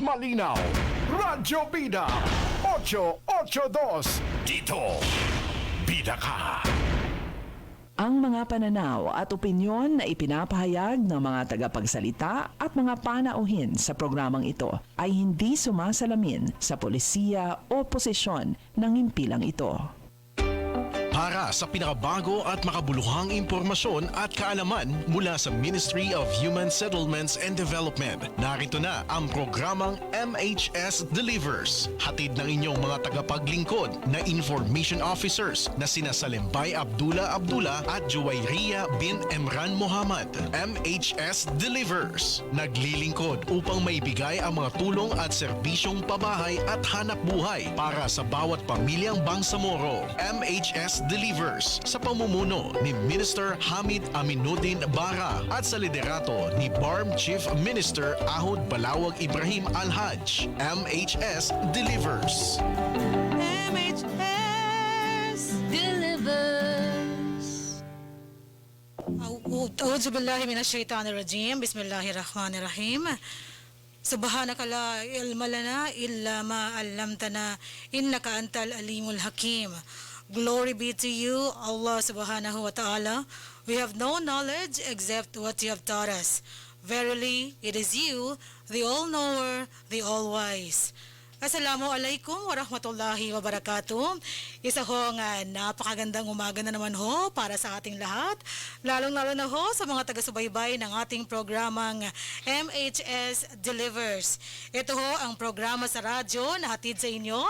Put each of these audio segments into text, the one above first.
malinaw. Radyo Bida 882. Dito, Bida ka. Ang mga pananaw at opinyon na ipinapahayag ng mga tagapagsalita at mga panauhin sa programang ito ay hindi sumasalamin sa polisiya o posisyon ng himpilang ito. Para sa pinakabago at makabuluhang impormasyon at kaalaman mula sa Ministry of Human Settlements and Development, narito na ang programang MHS Delivers. Hatid ng inyong mga tagapaglingkod na information officers na sina Salimbay Abdullah at Juwayriya bin Emran Muhammad. MHS Delivers, naglilingkod upang maibigay ang mga tulong at serbisyong pabahay at hanap buhay para sa bawat pamilyang Bangsamoro. MHS Delivers sa pamumuno ni Minister Hamid Aminuddin Bara at sa liderato ni BARM Chief Minister Ahod Balawag Ibrahim Al-Haj. MHS Delivers. MHS Delivers. A'udhu billahi minash shaitanir rajim. Bismillahirrahmanirrahim. Subhanaka la ilma lana illa ma 'allamtana innaka antal alimul hakim. Glory be to you, Allah subhanahu wa ta'ala. We have no knowledge except what you have taught us. Verily, it is you, the all-knower, the all-wise. Assalamu alaikum wa rahmatullahi wa barakatuh. Isa hong napakagandang umaga na naman ho para sa ating lahat. Lalong-lalo na ho sa mga taga-subaybay ng ating programang MHS Delivers. Ito ho ang programa sa radyo na hatid sa inyo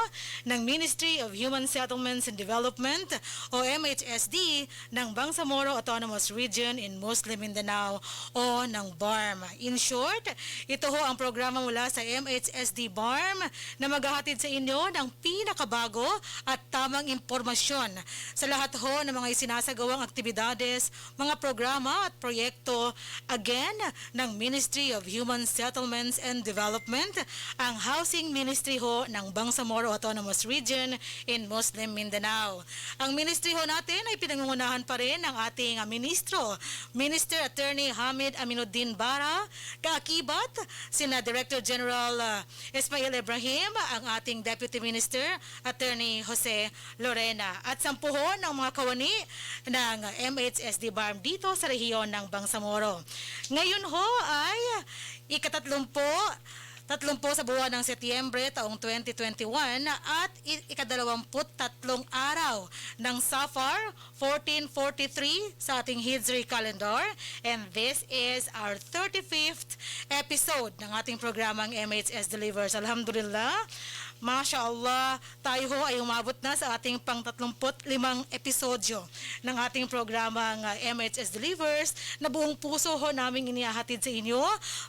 ng Ministry of Human Settlements and Development o MHSD ng Bangsamoro Autonomous Region in Muslim Mindanao o ng BARM. In short, ito ho ang programa mula sa MHSD BARM na maghahatid sa inyo ng pinakabago at tamang impormasyon sa lahat ho ng mga isinasagawang aktibidades, mga programa at proyekto, again, ng Ministry of Human Settlements and Development, ang Housing Ministry ho ng Bangsamoro Autonomous Region in Muslim Mindanao. Ang ministry ho natin ay pinangungunahan pa rin ng ating ministro, Minister Attorney Hamid Aminuddin Bara, kaakibat sina Director General Ismail Ibrahim, ang ating Deputy Minister, Attorney Jose Lorena, at 10 ng mga kawani ng MHSD BARM dito sa rehiyon ng Bangsamoro. Ngayon ho ay ika-30 sa buwan ng Setyembre taong 2021 at ika-23 araw ng Safar 1443 sa ating Hijri calendar, and this is our 35th episode ng ating programang MHS Delivers. Alhamdulillah, Masya Allah, tayo ho ay umabot na sa ating pang-35 episodyo ng ating programang MHS Delivers na buong puso ho naming inihahatid sa inyo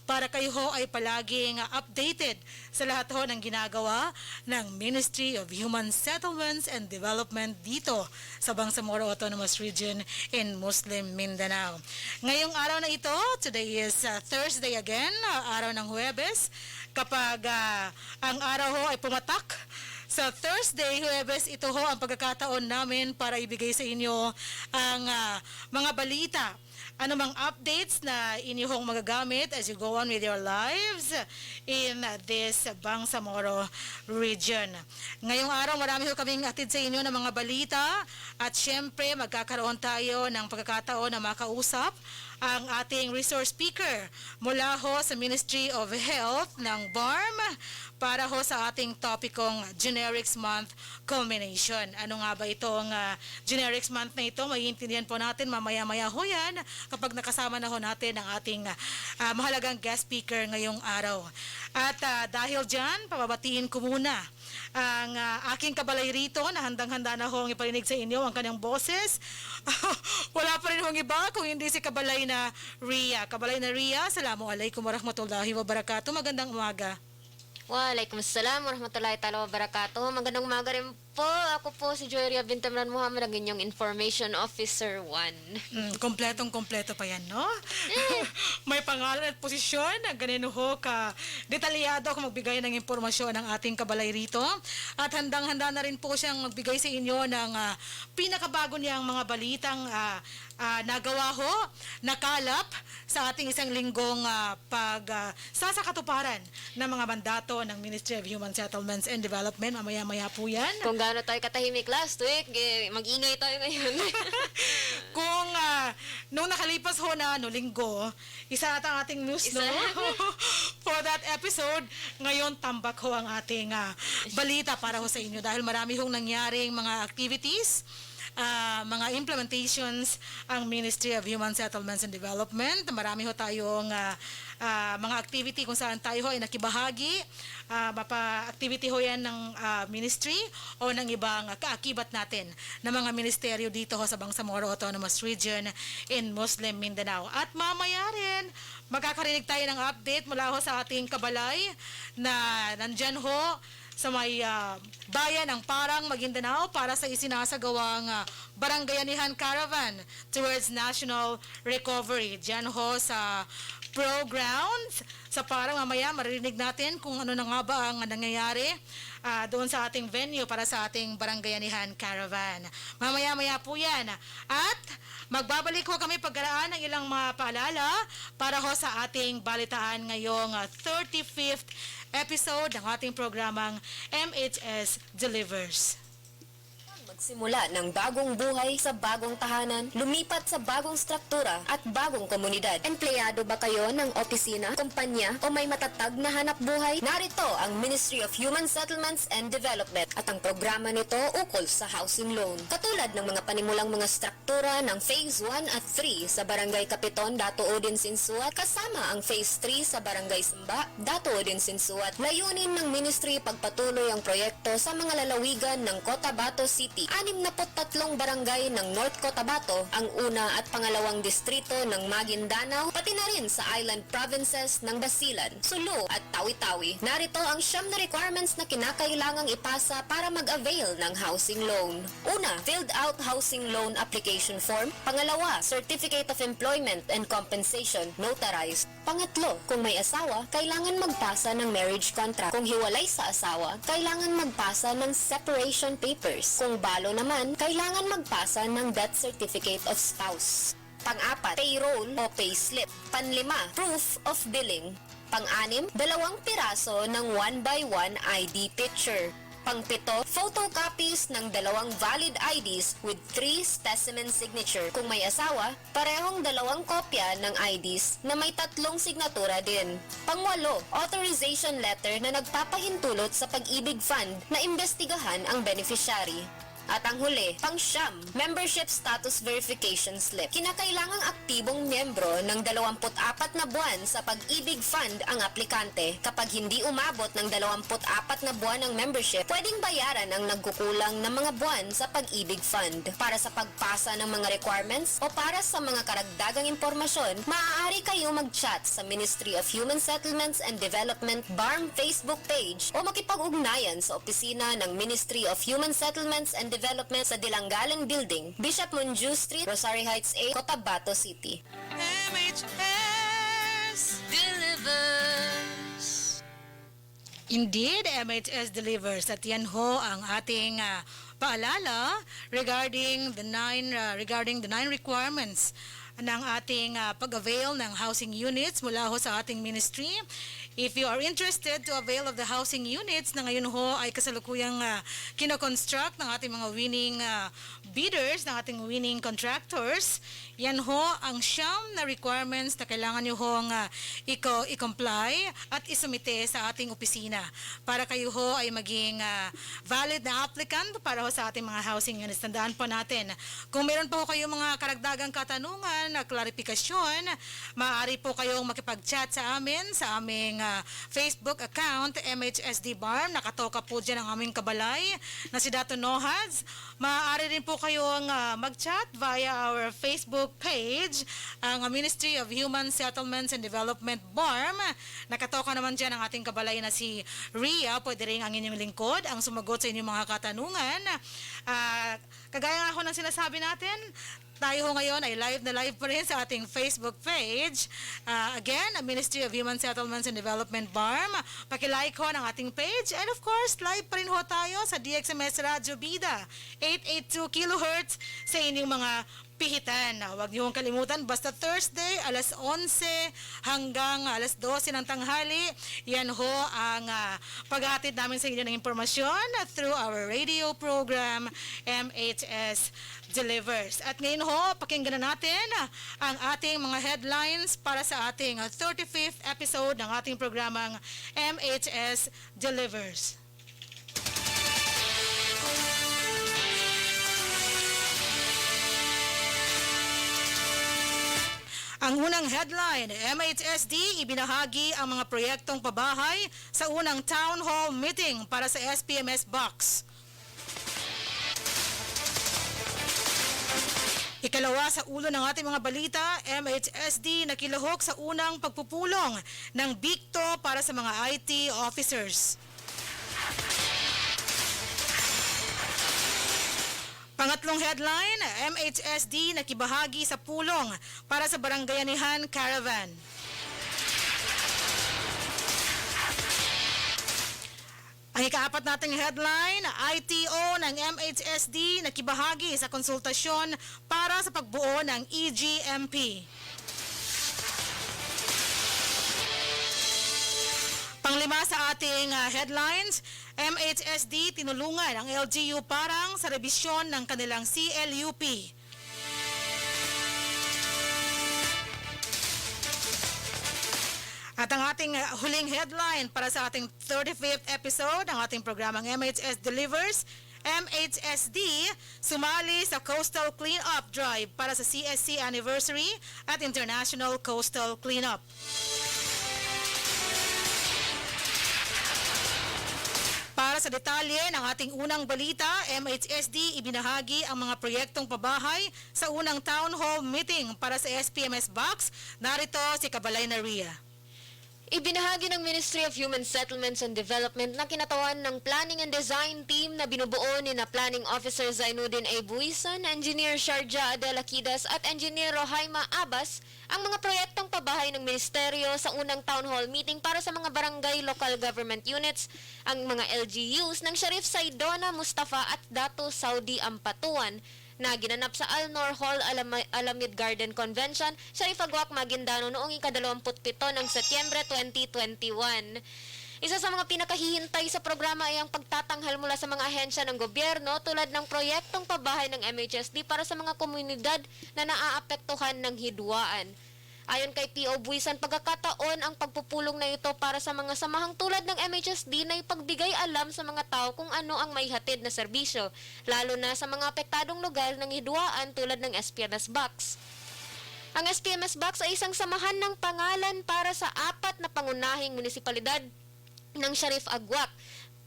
para kayo ho ay palaging updated sa lahat ho ng ginagawa ng Ministry of Human Settlements and Development dito sa Bangsamoro Autonomous Region in Muslim Mindanao. Ngayong araw na ito, today is Thursday again, araw ng Huwebes, kapag ang araw ho ay pumatak sa Thursday, Huwebes, ito ho ang pagkakataon namin para ibigay sa inyo ang mga balita, anumang updates na inyong magagamit as you go on with your lives in this Bangsamoro region. Ngayong araw, marami ho kaming atid sa inyo ng mga balita at syempre magkakaroon tayo ng pagkakataon na makausap ang ating resource speaker mula ho sa Ministry of Health ng BARM para ho sa ating topikong Generics Month culmination. Ano nga ba itong Generics Month na ito? Maiintindihan po natin mamaya-maya ho yan kapag nakasama na ho natin ang ating mahalagang guest speaker ngayong araw. At dahil dyan, pababatiin ko muna ang aking kabalay rito na handang-handa na hong iparinig sa inyo ang kanyang boses. Wala pa rin hong iba kung hindi si kabalay na Ria. Kabalay na Ria, Assalamualaikum warahmatullahi wabarakatuh. Magandang umaga. Waalaikumsalam warahmatullahi ta'ala wabarakatuh. Magandang umaga rin Ako po si Joyria Bintamran Muhammad, ang inyong Information Officer 1. Kompletong-kompleto pa yan, no? May pangalan at posisyon na ganito ho ka detalyado kung magbigay ng impormasyon ng ating kabalay rito. At handang-handa na rin po siyang magbigay sa inyo ng pinakabago niyang mga balitang nagawa ho, nakalap sa ating isang linggong sasakatuparan ng mga mandato ng Ministry of Human Settlements and Development. Mamaya-maya po yan. Kung gaano tayo katahimik last week, mag-ingay tayo ngayon. Kung nung nakalipas ho na linggo, isa at ang ating news no? For that episode, ngayon tambak ho ang ating balita para ho sa inyo dahil marami hong nangyaring mga activities, mga implementations ang Ministry of Human Settlements and Development. Marami ho tayong mga activity kung saan tayo ho ay nakibahagi. Mapa-activity ho yan ng ministry o ng ibang kaakibat natin ng mga ministeryo dito ho sa Bangsamoro Autonomous Region in Muslim Mindanao. At mamaya rin, magkakarinig tayo ng update mula ho sa ating kabalay na nandyan ho sa may bayan ng Parang, Maguindanao para sa isinasagawang Barangayanihan Caravan towards National Recovery. Diyan ho sa Pro-Grounds sa Parang. Mamaya maririnig natin kung ano na nga ba ang nangyayari doon sa ating venue para sa ating Barangayanihan Caravan. Mamaya-maya po yan. At magbabalik ho kami pagkaraan ng ilang mga paalala para ho sa ating balitaan ngayong 35th episode ng ating programang MHS Delivers. Magsimula ng bagong buhay sa bagong tahanan, lumipat sa bagong struktura at bagong komunidad. Empleyado ba kayo ng opisina, kumpanya o may matatag na hanap buhay? Narito ang Ministry of Human Settlements and Development at ang programa nito ukol sa housing loan. Katulad ng mga panimulang mga struktura ng Phase 1 at 3 sa Barangay Kapiton, Dato Odin Sinsuat, kasama ang Phase 3 sa Barangay Samba, Dato Odin Sinsuat. Layunin ng ministry pagpatuloy ang proyekto sa mga lalawigan ng Cotabato City. 63 barangay ng North Cotabato, ang una at pangalawang distrito ng Maguindanao, pati na rin sa island provinces ng Basilan, Sulu at Tawi-Tawi. Narito ang 9 na requirements na kinakailangang ipasa para mag-avail ng housing loan. Una, filled out housing loan application form. Pangalawa, Certificate of Employment and Compensation, notarized. Pangatlo, kung may asawa, kailangan magpasa ng marriage contract. Kung hiwalay sa asawa, kailangan magpasa ng separation papers. Kung balo naman, kailangan magpasa ng death certificate of spouse. Pang-apat, payroll o payslip. Panlima, proof of billing. Pang-anim, 2 piraso ng 1x1 ID picture. Pang-pito, photocopies ng 2 valid IDs with 3 specimen signature. Kung may asawa, parehong 2 kopya ng IDs na may 3 signatura din. Pang-walo, authorization letter na nagpapahintulot sa Pag-ibig Fund na imbestigahan ang beneficiary. At ang huli, pang-9, membership status verification slip. Kinakailangang aktibong miyembro ng 24 na buwan sa Pag-ibig Fund ang aplikante. Kapag hindi umabot ng 24 na buwan ng membership, pwedeng bayaran ang nagkukulang ng mga buwan sa Pag-ibig Fund. Para sa pagpasa ng mga requirements o para sa mga karagdagang impormasyon, maaari kayong mag-chat sa Ministry of Human Settlements and Development BARM Facebook page o makipag-ugnayan sa opisina ng Ministry of Human Settlements and Development sa Dilanggalan Building, Bishop Munju Street, Rosary Heights A, Cotabato City. MHS Delivers! Indeed, MHS Delivers. At yan ho ang ating paalala regarding the nine requirements ng ating pag-avail ng housing units mula ho sa ating ministry. If you are interested to avail of the housing units na ngayon ho ay kasalukuyang kinoconstruct ng ating mga winning bidders, ng ating winning contractors, yan ho ang 9 na requirements na kailangan nyo hong i-comply at isumite sa ating opisina para kayo ho ay maging valid na applicant para ho sa ating mga housing units. Tandaan po natin, kung meron po kayong mga karagdagang katanungan na klarifikasyon, maaari po kayong makipag-chat sa amin, sa aming Facebook account, MHSD BARM. Nakatoka po dyan ang aming kabalay na si Dato Nohads. Maaari rin po kayong mag-chat via our Facebook page, ang Ministry of Human Settlements and Development BARM. Nakatoka naman dyan ang ating kabalay na si Ria. Pwede rin ang inyong lingkod ang sumagot sa inyong mga katanungan. Kagaya nga ako ng sinasabi natin, tayo ngayon ay live na live pa rin sa ating Facebook page. Again, Ministry of Human Settlements and Development BARM. Pakilike ho ng ating page. And of course, live pa rin ho tayo sa DXMS Radyo Bida, 882 kHz sa inyong mga pihitan. Huwag niyo kalimutan, basta Thursday, alas 11 hanggang alas 12 ng tanghali, yan ho ang paghatid namin sa inyo ng impormasyon through our radio program, MHS Delivers. At ngayon ho, pakinggan na natin ang ating mga headlines para sa ating 35th episode ng ating programang MHS Delivers. Ang unang headline, MHSD ibinahagi ang mga proyektong pabahay sa unang town hall meeting para sa SPMS Box. Ikalawa sa ulo ng ating mga balita, MHSD nakilahok sa unang pagpupulong ng BICTO para sa mga IT officers. Pangatlong headline, MHSD nakibahagi sa pulong para sa Barangayanihan Caravan. Ang ikaapat nating headline, ITO ng MHSD nakibahagi sa konsultasyon para sa pagbuo ng EGMP. Panglima sa ating headlines, MHSD tinulungan ang LGU Parang sa rebisyon ng kanilang CLUP. At ang ating huling headline para sa ating 35th episode ng ating programang MHS Delivers, MHSD sumali sa Coastal Cleanup Drive para sa CSC Anniversary at International Coastal Cleanup. Para sa detalye ng ating unang balita, MHSD ibinahagi ang mga proyektong pabahay sa unang town hall meeting para sa SPMS Box. Narito si Kabalay na Ria. Ibinahagi ng Ministry of Human Settlements and Development na kinatawan ng Planning and Design Team na binubuo ni na Planning Officer Zainuddin A. Buisan, Engineer Sharja Adela Kidas at Engineer Rohaima Abbas ang mga proyektong pabahay ng Ministeryo sa unang town hall meeting para sa mga barangay local government units, ang mga LGUs ng Sharif Saidona Mustafa at Dato Saudi Ampatuan na ginanap sa Al-Noor Hall Alamid Garden Convention, Sharif Agwak, Maguindano noong ika-27 ng Setyembre 2021. Isa sa mga pinakahihintay sa programa ay ang pagtatanghal mula sa mga ahensya ng gobyerno tulad ng proyektong pabahay ng MHSD para sa mga komunidad na naaapektuhan ng hidwaan. Ayon kay P.O. Buisan, pagkakataon ang pagpupulong na ito para sa mga samahang tulad ng MHSD na ipagbigay alam sa mga tao kung ano ang may hatid na serbisyo, lalo na sa mga apektadong lugar ng hidwaan tulad ng SPMS Box. Ang SPMS Box ay isang samahan ng pangalan para sa 4 na pangunahing munisipalidad ng Sharif Agwak,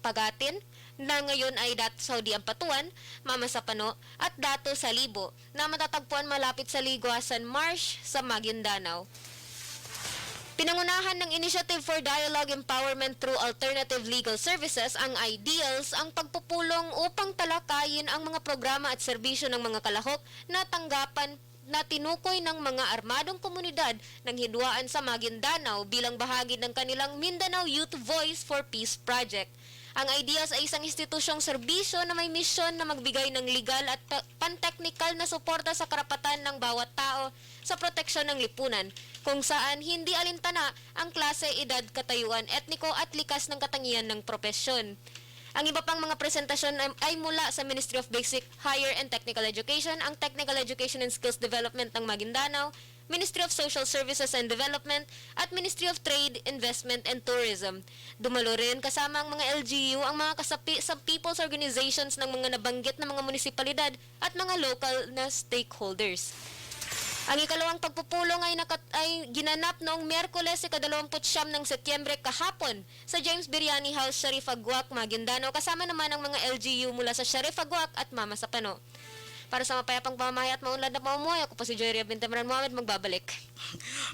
Pagatin, na ngayon ay Dato Saudi Ampatuan, Mama Sapano at Dato Salibo na matatagpuan malapit sa Liguasan Marsh sa Maguindanao. Pinangunahan ng Initiative for Dialogue Empowerment through Alternative Legal Services, ang IDEALS, ang pagpupulong upang talakayin ang mga programa at serbisyo ng mga kalahok na tanggapan na tinukoy ng mga armadong komunidad ng hidwaan sa Maguindanao bilang bahagi ng kanilang Mindanao Youth Voice for Peace Project. Ang IDEALS ay isang institusyong serbisyo na may misyon na magbigay ng legal at pan-technical na suporta sa karapatan ng bawat tao sa proteksyon ng lipunan, kung saan hindi alintana ang klase, edad, katayuan, etniko at likas ng katangian ng propesyon. Ang iba pang mga presentasyon ay mula sa Ministry of Basic, Higher and Technical Education, ang Technical Education and Skills Development ng Maguindanao, Ministry of Social Services and Development, at Ministry of Trade, Investment and Tourism. Dumalo rin kasama ang mga LGU, ang mga kasapi sa people's organizations ng mga nabanggit na mga munisipalidad at mga local na stakeholders. Ang ikalawang pagpupulong ay ginanap noong Miyerkules, 29 ng Setyembre kahapon sa James Biryani House, Sharif Aguac, Maguindanao, kasama naman ang mga LGU mula sa Sharif Aguac at Mama Sapano. Para sa mapayapang pamamahay at maunlad na pamumuhay, ako po si Joy Ria Bintemran Mohamed, magbabalik.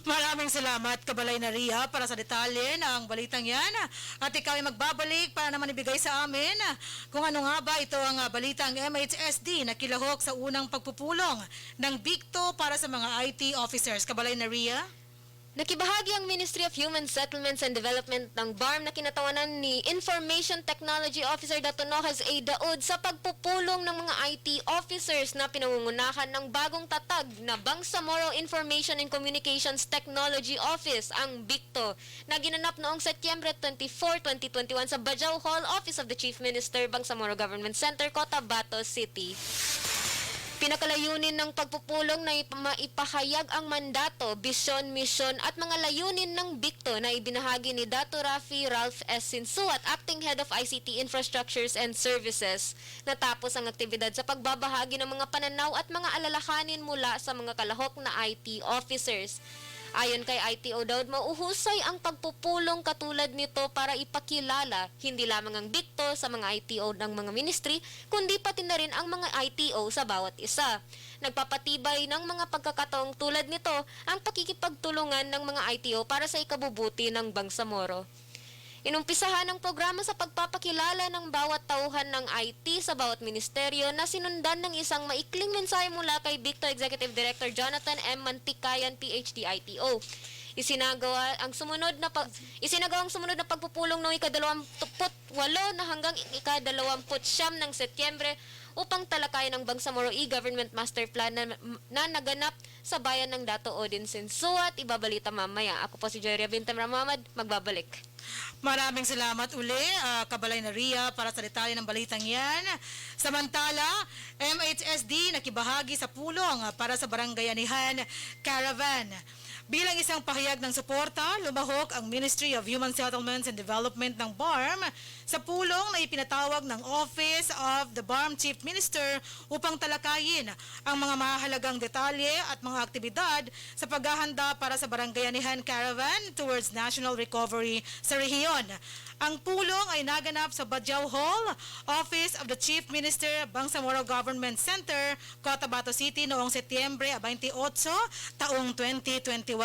Maraming salamat, Kabalay na Ria, para sa detalye ng balitang yan. At ikaw ay magbabalik para naman ibigay sa amin kung ano nga ba ito ang balitang MHSD na kilahok sa unang pagpupulong ng BICTO para sa mga IT officers. Kabalay na Ria? Nakibahagi ang Ministry of Human Settlements and Development ng BARM na kinatawanan ni Information Technology Officer Dato Nohaz A. Daud sa pagpupulong ng mga IT officers na pinangungunahan ng bagong tatag na Bangsamoro Information and Communications Technology Office, ang BICTO, na ginanap noong Setyembre 24, 2021 sa Bajau Hall, Office of the Chief Minister, Bangsamoro Government Center, Cotabato City. Pinakalayunin ng pagpupulong na maipahayag ang mandato, bisyon, misyon at mga layunin ng BICTO na ibinahagi ni Dato Rafi Ralph S. Sinsuat, Acting Head of ICT Infrastructures and Services. Natapos ang aktibidad sa pagbabahagi ng mga pananaw at mga alalahanin mula sa mga kalahok na IT officers. Ayon kay ITO Daud, mauhusay ang pagpupulong katulad nito para ipakilala hindi lamang ang BICTO sa mga ITO ng mga ministry, kundi pati na rin ang mga ITO sa bawat isa. Nagpapatibay ng mga pagkakataong tulad nito ang pakikipagtulungan ng mga ITO para sa ikabubuti ng Bangsamoro. Inumpisahan ang programa sa pagpapakilala ng bawat tauhan ng IT sa bawat ministeryo na sinundan ng isang maikling mensahe mula kay BICTO Executive Director Jonathan M. Mantikayan, PhD, ITO. Isinagawa ang sumunod na pagpupulong noong ika-28 na hanggang ika-29 ng Setyembre upang talakayan ang Bangsamoro E-Government Master Plan na naganap sa bayan ng Dato Odin Sinsuat. Ibabalita mamaya. Ako po si Joy Ria Bintemran Mohamed, magbabalik. Maraming salamat uli, Kabalay na Ria, para sa detalye ng balitang yan. Samantala, MHSD nakibahagi sa pulong para sa Barangayanihan Caravan. Bilang isang pahayag ng suporta, lumahok ang Ministry of Human Settlements and Development ng BARM sa pulong na ipinatawag ng Office of the BARM Chief Minister upang talakayin ang mga mahalagang detalye at mga aktibidad sa paghahanda para sa Barangayanihan Caravan towards national recovery sa rehiyon. Ang pulong ay naganap sa Bajau Hall, Office of the Chief Minister, Bangsamoro Government Center, Cotabato City noong Setyembre 28, taong 2021.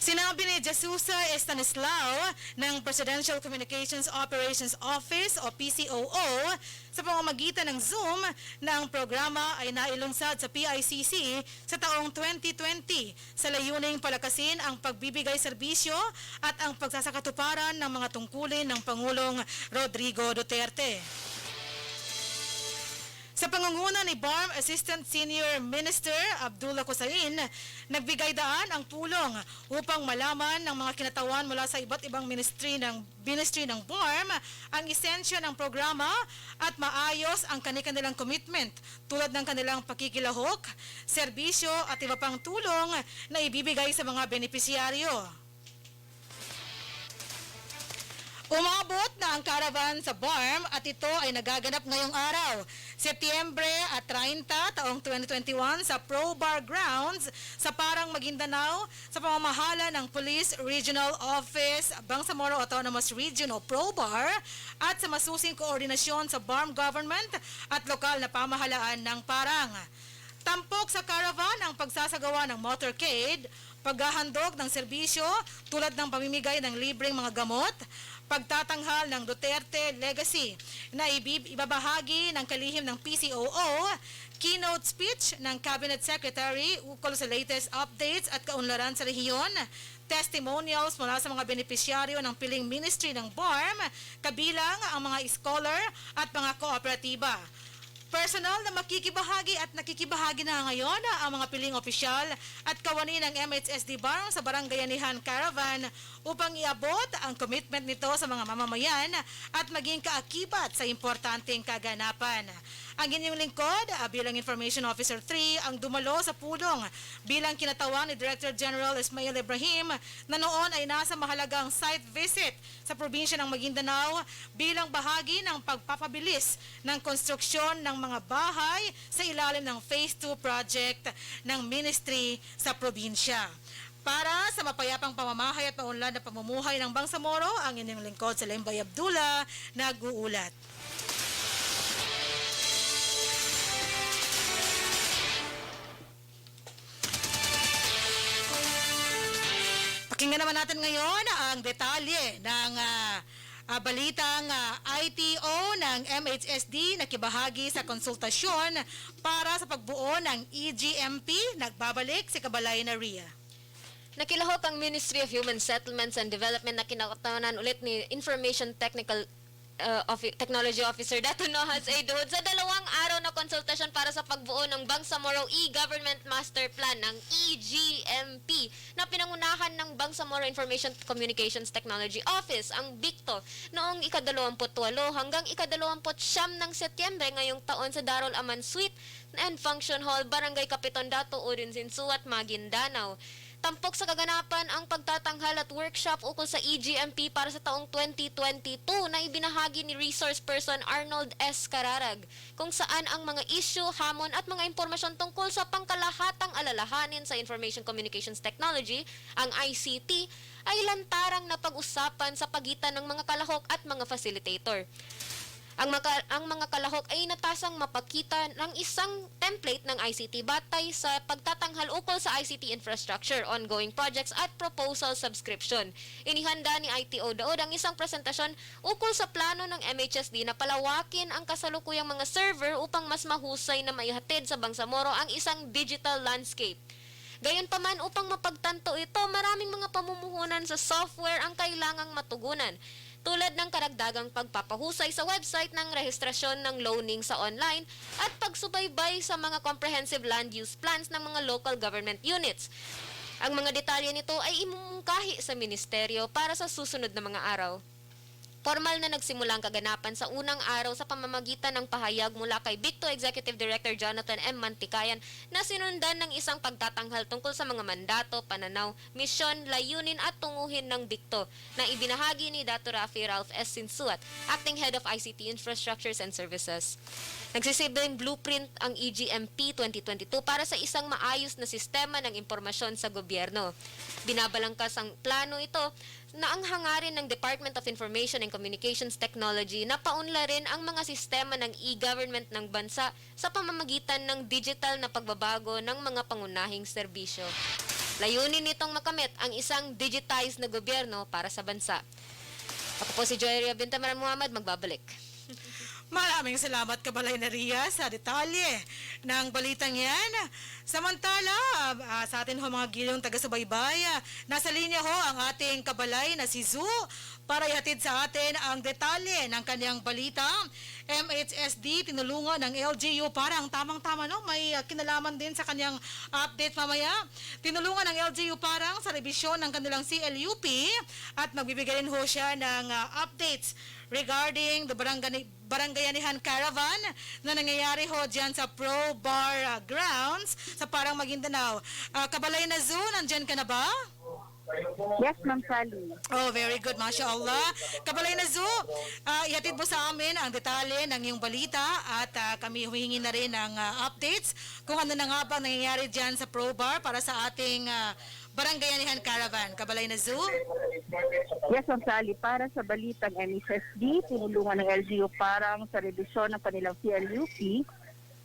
Sinabi ni Jesusa Estanislao ng Presidential Communications Operations Office o PCOO sa pamamagitan ng Zoom na ang programa ay nailungsad sa PICC sa taong 2020 sa layuning palakasin ang pagbibigay serbisyo at ang pagsasakatuparan ng mga tungkulin ng Pangulong Rodrigo Duterte. Sa pangunguna ni BARM Assistant Senior Minister Abdullah Kusain, nagbigay daan ang pulong upang malaman ng mga kinatawan mula sa iba't ibang ministry ng BARM ang esensya ng programa at maayos ang kanilang commitment tulad ng kanilang pakikilahok, serbisyo at iba pang tulong na ibibigay sa mga benepisyaryo. Umabot na ang caravan sa BARM at ito ay nagaganap ngayong araw, Setyembre 30, taong 2021 sa Pro Bar Grounds sa Parang, Maguindanao sa pamamahala ng Police Regional Office, Bangsamoro Autonomous Region o Pro Bar at sa masusing koordinasyon sa BARM Government at lokal na pamahalaan ng Parang. Tampok sa caravan ang pagsasagawa ng motorcade, paghahandog ng serbisyo tulad ng pamimigay ng libreng mga gamot, pagtatanghal ng Duterte Legacy na ibabahagi ng kalihim ng PCOO, keynote speech ng Cabinet Secretary ukol sa latest updates at kaunlaran sa rehiyon, testimonials mula sa mga benepisyaryo ng piling ministry ng BARM, kabilang ang mga scholar at mga kooperatiba. Personal na makikibahagi at nakikibahagi na ngayon ang mga piling opisyal at kawani ng MHSD BARM sa Barangayanihan Caravan upang iabot ang commitment nito sa mga mamamayan at maging kaakibat sa importanteng kaganapan. Ang inyong lingkod bilang Information Officer 3 ang dumalo sa pulong bilang kinatawan ni Director General Ismail Ibrahim na noon ay nasa mahalagang site visit sa probinsya ng Maguindanao bilang bahagi ng pagpapabilis ng konstruksyon ng mga bahay sa ilalim ng Phase 2 project ng Ministry sa probinsya. Para sa mapayapang pamamahay at paunlad na pamumuhay ng Bangsamoro, ang inyong lingkod sa Lembay Abdullah nag-uulat. Pakinggan naman natin ngayon ang detalye ng balitang ITO ng MHSD na kibahagi sa konsultasyon para sa pagbuo ng EGMP. Nagbabalik si Kabalay na Ria. Nakilahok ang Ministry of Human Settlements and Development na kinakatawanan ulit ni Information Technology Officer Dato Nohas Aidud sa 2 araw na konsultasyon para sa pagbuo ng Bangsamoro E-Government Master Plan ng EGMP na pinangunahan ng Bangsamoro Information Communications Technology Office, ang BICTO, noong ika-28 hanggang ika-29 ng Setyembre ngayong taon sa Darul Aman Suite and Function Hall, Barangay Kapiton, Dato Urin, Sinsuat, Maguindanao. Tampok sa kaganapan ang pagtatanghal at workshop ukol sa EGMP para sa taong 2022 na ibinahagi ni Resource Person Arnold S. Cararag, kung saan ang mga issue, hamon at mga impormasyon tungkol sa pangkalahatang alalahanin sa Information Communications Technology, ang ICT, ay lantarang na pag-usapan sa pagitan ng mga kalahok at mga facilitator. Ang mga kalahok ay natasang mapakita ng isang template ng ICT batay sa pagtatanghal ukol sa ICT infrastructure, ongoing projects at proposal subscription. Inihanda ni ITO daod ang isang presentasyon ukol sa plano ng MHSD na palawakin ang kasalukuyang mga server upang mas mahusay na maihatid sa Bangsamoro ang isang digital landscape. Gayunpaman, upang mapagtanto ito, maraming mga pamumuhunan sa software ang kailangang matugunan, tulad ng karagdagang pagpapahusay sa website ng rehistrasyon ng loaning sa online at pagsubaybay sa mga comprehensive land use plans ng mga local government units. Ang mga detalye nito ay imumungkahi sa ministeryo para sa susunod na mga araw. Formal na nagsimula ang kaganapan sa unang araw sa pamamagitan ng pahayag mula kay BICTO Executive Director Jonathan M. Mantikayan na sinundan ng isang pagtatanghal tungkol sa mga mandato, pananaw, misyon, layunin at tunguhin ng BICTO na ibinahagi ni Dato Rafi Ralph S. Sinsuat, Acting Head of ICT Infrastructures and Services. Nagsisilbing blueprint ang EGMP 2022 para sa isang maayos na sistema ng impormasyon sa gobyerno. Binabalangkas ang plano ito na ang hangarin ng Department of Information and Communications Technology na paunlarin ang mga sistema ng e-government ng bansa sa pamamagitan ng digital na pagbabago ng mga pangunahing serbisyo. Layunin nitong makamit ang isang digitized na gobyerno para sa bansa. Ako po si Joy Ria Bintamara Muhammad, magbabalik. Maraming salamat, Kabalay na Ria, sa detalye ng balitang yan. Samantala, sa atin ho mga giliong taga-subaybay, nasa linya ho ang ating kabalay na si Zu para ihatid sa atin ang detalye ng kanyang balita. MHSD tinulungan ng LGU, parang tamang-tama, no? May kinalaman din sa kanyang update mamaya. Tinulungan ng LGU parang sa revisyon ng kanilang CLUP at magbibigay rin ho siya ng updates regarding the Barangayanihan Caravan na nangyayari ho dyan sa Pro Bar Grounds sa Parang Maguindanao. Kabalay na Zu, nandyan ka na ba? Yes, Ma'am Sally. Oh, very good, mashallah. Kabalay na Zu, ihatid mo sa amin ang detalye ng iyong balita at kami humingi na rin ng updates kung ano na nga ba nangyayari dyan sa Pro Bar para sa ating Barangayanihan Caravan. Kabalay na Zu? Yes, Ma'am Sally. Para sa balitang MHSD, tinulungan ng LGU parang sa revisyon ng kanilang CLUP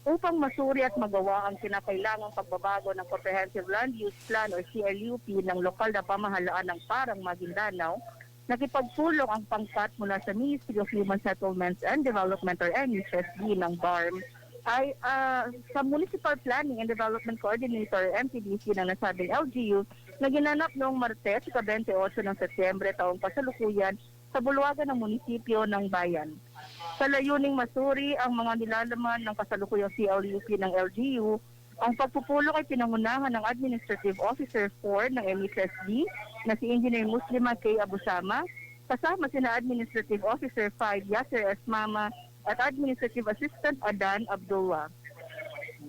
upang masuri at magawa ang kinakailangang pagbabago ng Comprehensive Land Use Plan o CLUP ng lokal na pamahalaan ng Parang Maguindanao. Nakipagpulong ang pangkat mula sa Ministry of Human Settlements and Development or MHSD ng BARM ay sa Municipal Planning and Development Coordinator MPDC ng nasabing LGU na ginanap noong Martes, 28 ng Setyembre taong kasalukuyan sa bulwagan ng munisipyo ng bayan. Sa layuning masuri ang mga nilalaman ng kasalukuyang CLUP ng LGU, ang pagpupulong ay pinangunahan ng Administrative Officer 4 ng MHSD na si Engineer Muslima K. Abusama, kasama sina Administrative Officer 5 Yasser S. Mama at Administrative Assistant Adan Abdullah.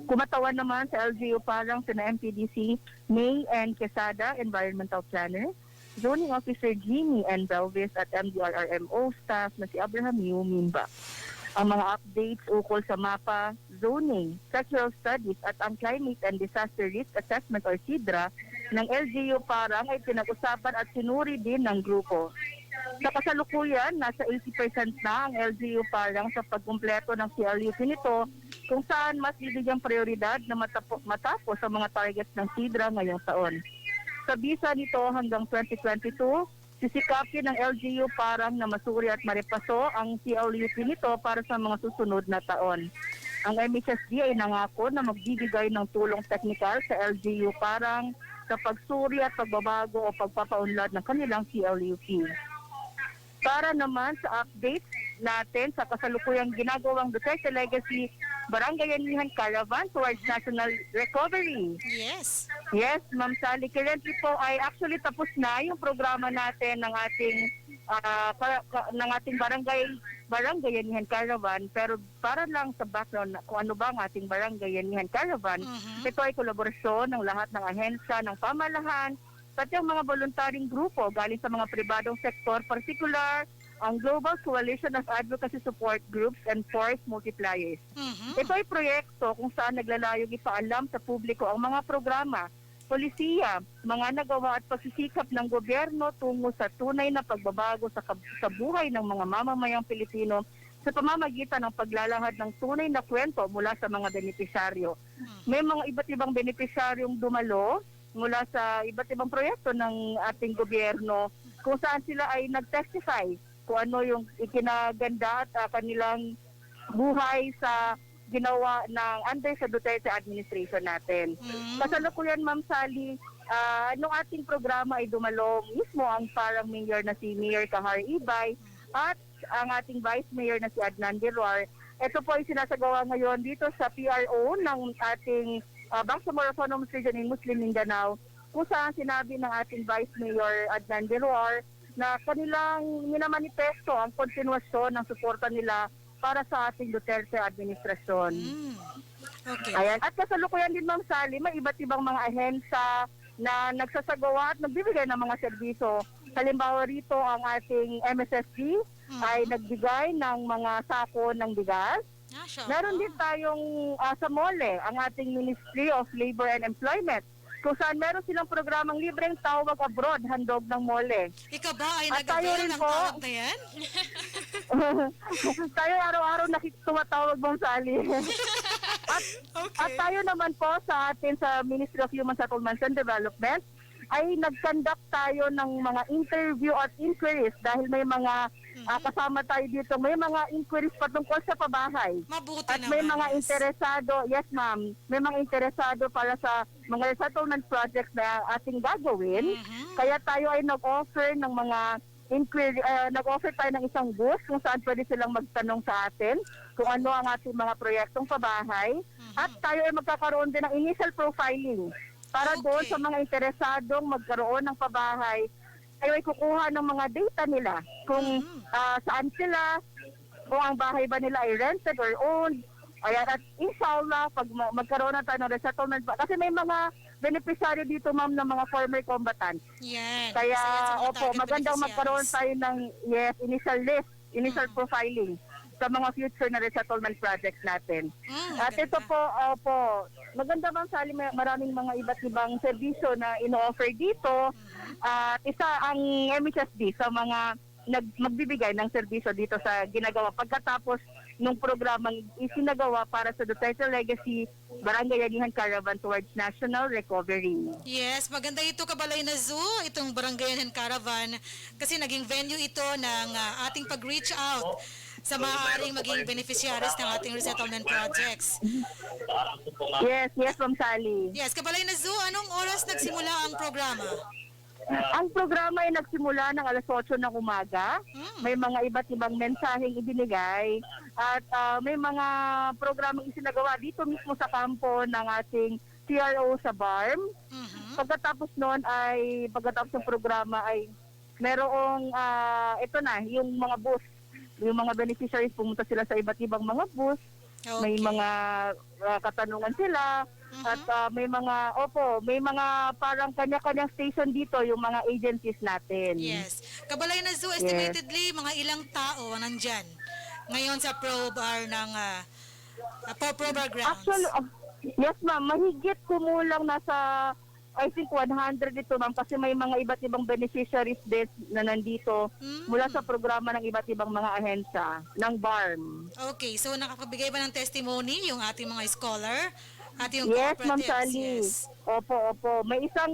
Kumatawan naman sa LGU parang sina MPDC May and Quesada, Environmental Planner, Zoning Officer Jimmy and Belvis at MDRRMO staff na si Abraham Yu Mimba. Ang mga updates ukol sa mapa, zoning, structural studies at ang Climate and Disaster Risk Assessment or CIDRA ng LGU parang ay pinag-usapan at sinuri din ng grupo. Sa kasalukuyan, nasa 80% na ang LGU parang sa pagkumpleto ng CLUP nito kung saan mas bibigyang prioridad na matapos sa mga targets ng CIDRA ngayong taon. Sa bisa nito hanggang 2022, sisikapin ng LGU parang na masuri at maripaso ang CLUP nito para sa mga susunod na taon. Ang MHSD ay nangako na magbibigay ng tulong teknikal sa LGU parang sa pagsuri at pagbabago o pagpapaunlad ng kanilang CLUP. Para naman sa updates natin sa kasalukuyang ginagawang Duterte Legacy Barangayanihan Caravan towards National Recovery. Yes. Yes, Ma'am Sally. Currently po ay actually tapos na yung programa natin ng ating Barangayanihan Caravan. Pero para lang sa background kung ano ba ang ating Barangayanihan Caravan, ito ay kolaborasyon ng lahat ng ahensya ng pamalahan, pati ang mga voluntaring grupo galing sa mga pribadong sektor, particular ang Global Coalition of Advocacy Support Groups and Force Multipliers. Ito ay proyekto kung saan naglalayong ipaalam sa publiko ang mga programa, polisiya, mga nagawa at pagsisikap ng gobyerno tungo sa tunay na pagbabago sa buhay ng mga mamamayang Pilipino sa pamamagitan ng paglalahad ng tunay na kwento mula sa mga benepisyaryo. May mga iba't ibang benepisyaryong dumalo mula sa iba't ibang proyekto ng ating gobyerno kung saan sila ay nag-testify kung ano yung ikinaganda at kanilang buhay sa ginawa ng under sa Duterte administration natin. Kasalukuyan, Ma'am Sally, nung ating programa ay dumalo mismo ang parang mayor na si Mayor Kahar Ibay at ang ating vice mayor na si Adnan Diruar. Ito po ay sinasagawa ngayon dito sa PRO ng ating Bangsamoro Autonomous Region in Muslim Mindanao, kung saan sinabi ng ating Vice Mayor Adnan Diruar na kanilang minamanifesto ang kontinuasyon ng suporta nila para sa ating Duterte administrasyon. Okay. Ayan. At kasalukuyan din, Ma'am Sally, may iba't ibang mga ahensya na nagsasagawa at nagbibigay ng mga serbisyo. Halimbawa rito ang ating MSSD ay nagbigay ng mga sako ng bigas. Meron din tayong sa MOLE, ang ating Ministry of Labor and Employment, kung saan meron silang programang libreng tawag abroad, handog ng MOLE. Ikaw ba ay At tayo nag-avail rin ng po, tawag na yan? tayo araw-araw tumatawag, Ma'am Sally. At tayo naman po sa atin sa Ministry of Human Settlements and Development ay nag-conduct tayo ng mga interview at inquiries dahil may mga kasama tayo dito, may mga inquiries patungkol sa pabahay. Mabuti at naman. may mga interesado, yes ma'am, may mga interesado para sa mga resettlement projects na ating gagawin. Kaya tayo ay nag-offer ng mga inquiry, nag-offer tayo ng isang booth kung saan pwede silang magtanong sa atin kung ano ang ating mga proyektong pabahay. At tayo ay magkakaroon din ng initial profiling para doon sa mga interesadong magkaroon ng pabahay, tayo ay kukuha ng mga data nila kung saan sila, kung ang bahay ba nila ay rented or owned. Ayan, at inshallah, pag magkaroon na tayo ng resettlement, kasi may mga beneficiary dito, ma'am, ng mga former combatants. Yan. Kaya, Isa yan sa mga opo, target magandang magkaroon beneficiaries. tayo ng initial list, initial profiling sa mga future na resettlement projects natin. At ito po, opo, maganda, Ma'am Sally, maraming mga iba't ibang serbisyo na ino-offer dito. At isa ang MHSD sa mga magbibigay ng serbisyo dito sa ginagawa pagkatapos ng programang isinagawa para sa Duterte Legacy Barangayanihan Caravan towards National Recovery. Yes, maganda ito, Kabalay na Zoo, itong Barangayanihan Caravan, kasi naging venue ito ng ating pag-reach out sa maaaring maging beneficiaries ng ating resettlement projects. Yes, Ma'am Sally. Yes, Kabalay na Zoo, anong oras nagsimula ang programa? Ang programa ay nagsimula ng alas 8 ng umaga. May mga iba't ibang mensaheng ibinigay at may mga programang isinagawa dito mismo sa kampo ng ating CRO sa BARM. Pagkatapos ng programa ay merong ito na, yung mga booth yung mga beneficiaries pumunta sila sa iba't ibang mga booth. May Okay. mga katanungan sila at may mga parang kanya-kanyang station dito yung mga agencies natin. Yes. Kabalay na Zoo, estimatedly, mga ilang tao ang nandyan ngayon sa ProBar ng ProBar Grounds. Actually, yes ma'am, mahigit kumulang nasa I think 100 ito ma'am kasi may mga iba't ibang beneficiaries din na nandito mula sa programa ng iba't ibang mga ahensya ng BARM. Okay, so nakapabigay ba ng testimony yung ating mga scholar at yung Yes, Ma'am cooperatives? Sally. Yes. Opo. May isang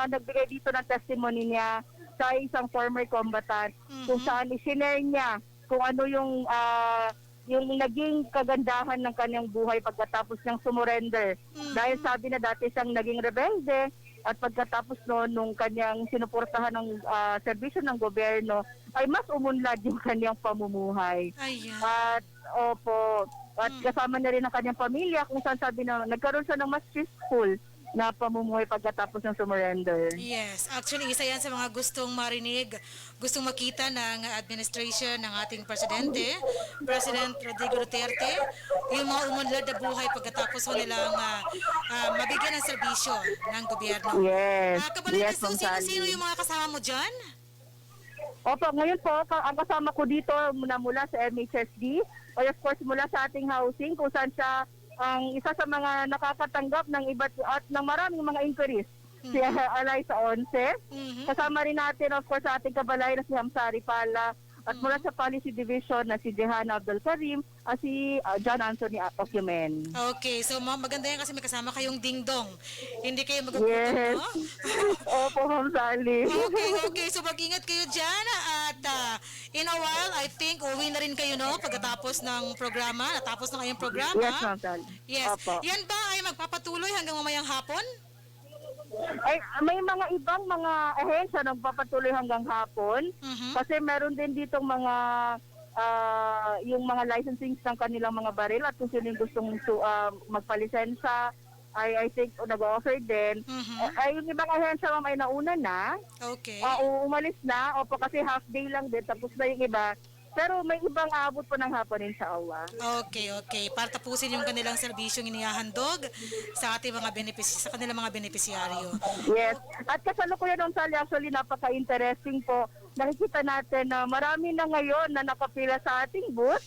nagbigay dito ng testimony niya sa isang former combatant kung saan isinare niya kung ano yung naging kagandahan ng kanyang buhay pagkatapos niyang sumurrender. Dahil sabi na dati siyang naging rebelde at pagkatapos noon nung kanyang sinuportahan ng serbisyo ng gobyerno ay mas umunlad yung kanyang pamumuhay. Ayan. At kasama na rin ang kanyang pamilya kung saan sabi na nagkaroon siya ng mas peaceful na pamumuhay pagkatapos ng sumurrender. Yes, actually isa yan sa mga gustong marinig, gustong makita ng administration ng ating presidente, President Rodrigo Duterte, yung mga umunlad na buhay pagkatapos nilang mabigyan ng serbisyo ng gobyerno. Yes. Kabalay na Yes, Zoo, Ma'am sino-sino Sally. yung mga kasama mo dyan? Opo, ngayon po, ang kasama ko dito mula sa MHSD, o of course mula sa ating housing, kung saan siya ang isa sa mga nakakatanggap ng iba't at ng maraming mga inquiries. Si Eliza Once. Kasama rin natin, of course, sa ating kabalay na si Hamsari Pala, at mula sa Policy Division na si Jehan Abdul Karim at si John Anthony Ocumen. Okay, so maganda yan kasi may kasama kayong dingdong. Hindi kayo magagutom, Yes. no? Opo, Ma'am Sally. Okay. So mag-ingat kayo dyan at in a while, I think, uwi na rin kayo, no? Pagkatapos ng programa, natapos na kayong programa. Yes, Ma'am Sally. Yes. Opo. Yan ba ay magpapatuloy hanggang mamayang hapon? Ay, may mga ibang mga ahensya na magpapatuloy hanggang hapon kasi meron din ditong mga yung mga licensing ng kanilang mga baril at kung sino yung gustong magpalisensya I think nag-offer din. Ay, yung ibang ahensya ma'am ay nauna na. Okay. Umalis na. Opo, kasi half day lang din. Tapos na yung iba. Pero may ibang aabot po ng hapon, inshallah. Okay. Para tapusin yung kanilang serbisyong inihahandog sa ating mga sa kanilang mga benepisyaryo. Yes. At kasalukuyan ng Sally, actually napaka-interesting po. Nakikita natin na marami na ngayon na nakapila sa ating booth.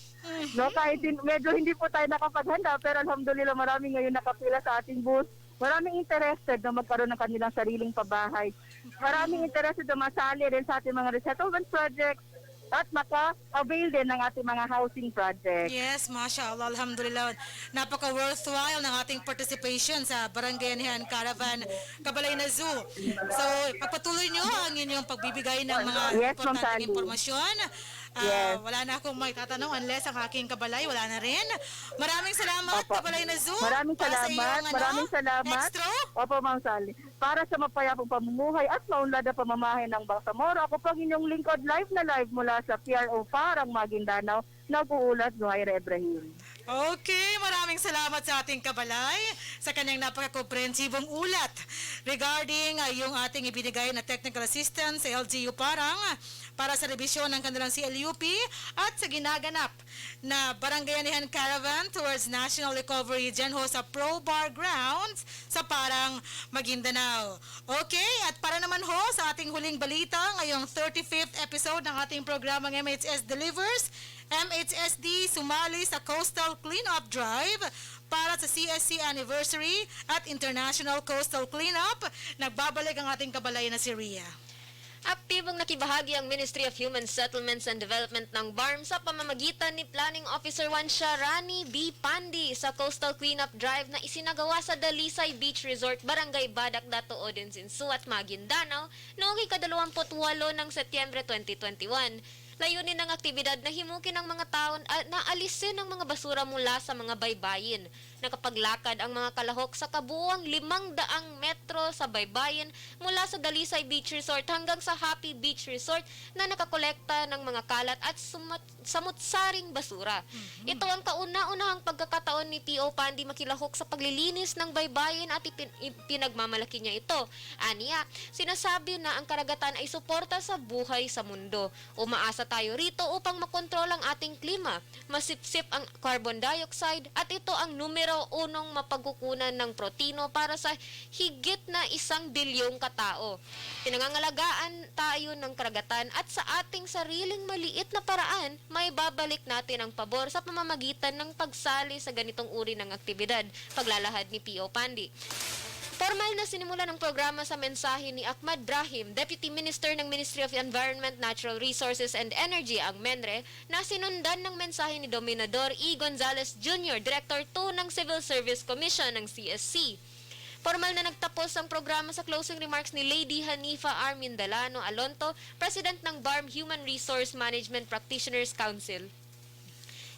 No, kahit medyo hindi po tayo nakapaghanda, pero alhamdulillah marami ngayon nakapila sa ating booth. Maraming interested na magkaroon ng kanilang sariling pabahay. Maraming interested na masali rin sa ating mga resettlement projects at maka-avail din ng ating mga housing project. Yes, mashallah, alhamdulillah. Napaka-worthwhile ng ating participation sa Barangay Anihan Caravan Kabalay na Zoo. So, pagpatuloy nyo ang inyong pagbibigay ng mga Yes, Ma'am importanteng Sally. impormasyon. Yes. Wala na akong may tatanong unless ang aking kabalay, wala na rin. Maraming salamat, Opo. Kabalay na Zoo. Maraming para sa salamat. iyong, Maraming salamat. Extra. Opo, Ma'am Sally. Para sa mapayapang pamumuhay at maunlad na pamamahay ng Bangsamoro, ako po ang inyong lingkod live na live mula sa PRO Parang Maguindanao, nag-uulat Zuhaira Ibrahim. Okay, maraming salamat sa ating kabalay sa kanyang napaka-komprehensibong ulat regarding yung ating ibinigay na technical assistance sa LGU Parang para sa revisyon ng kanilang CLUP at sa ginaganap na Barangay Anihan Caravan towards National Recovery dyan ho sa ProBar Grounds sa Parang, Maguindanao. Okay, at para naman ho sa ating huling balita ngayong 35th episode ng ating programang MHS Delivers, MHSD sumali sa Coastal Cleanup Drive para sa CSC Anniversary at International Coastal Cleanup. Nagbabalik ang ating kabalay na si Rhea. Aktibong nakibahagi ang Ministry of Human Settlements and Development ng BARM sa pamamagitan ni Planning Officer 1 Sharani B. Pandi sa Coastal Cleanup Drive na isinagawa sa Dalisay Beach Resort, Barangay Badak, Dato Odensinsu at Maguindanao noong ika-28 ng Setyembre 2021. Layunin ng aktibidad na himukin ang mga tao na alisin ang mga basura mula sa mga baybayin. Nakapaglakad ang mga kalahok sa kabuuang 500 metro sa baybayin mula sa Dalisay Beach Resort hanggang sa Happy Beach Resort na nakakolekta ng mga kalat at samut-saring basura. Ito ang kauna-unahang pagkakataon ni P.O. Pandy makilahok sa paglilinis ng baybayin at pinagmamalaki niya ito. Aniya, sinasabi na ang karagatan ay suporta sa buhay sa mundo. Umaasa tayo rito upang makontrol ang ating klima, masipsip ang carbon dioxide at ito ang numero 1 mapagkukunan ng protino para sa higit na 1 bilyong katao. Pinangangalagaan tayo ng karagatan at sa ating sariling maliit na paraan, may babalik natin ang pabor sa pamamagitan ng pagsali sa ganitong uri ng aktibidad, paglalahad ni P.O. Pandy. Formal na sinimula ng programa sa mensahe ni Ahmad Brahim, Deputy Minister ng Ministry of Environment, Natural Resources and Energy, ang MENRE, na sinundan ng mensahe ni Dominador E. Gonzales Jr., Director 2 ng Civil Service Commission ng CSC. Formal na nagtapos ang programa sa closing remarks ni Lady Hanifa R. Mindalano Alonto, President ng BARM Human Resource Management Practitioners Council.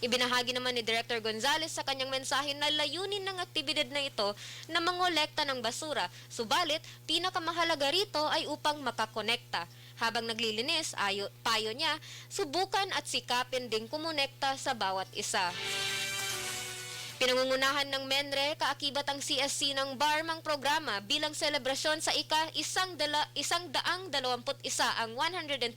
Ibinahagi naman ni Director Gonzales sa kanyang mensahe na layunin ng aktibidad na ito na mangolekta ng basura, subalit pinakamahalaga rito ay upang makakonekta. Habang naglilinis, payo niya, subukan at sikapin ding kumonekta sa bawat isa. Pinangungunahan ng MENRE, kaakibat ang CSC ng BARM ang programa bilang selebrasyon sa ika-121 ang 121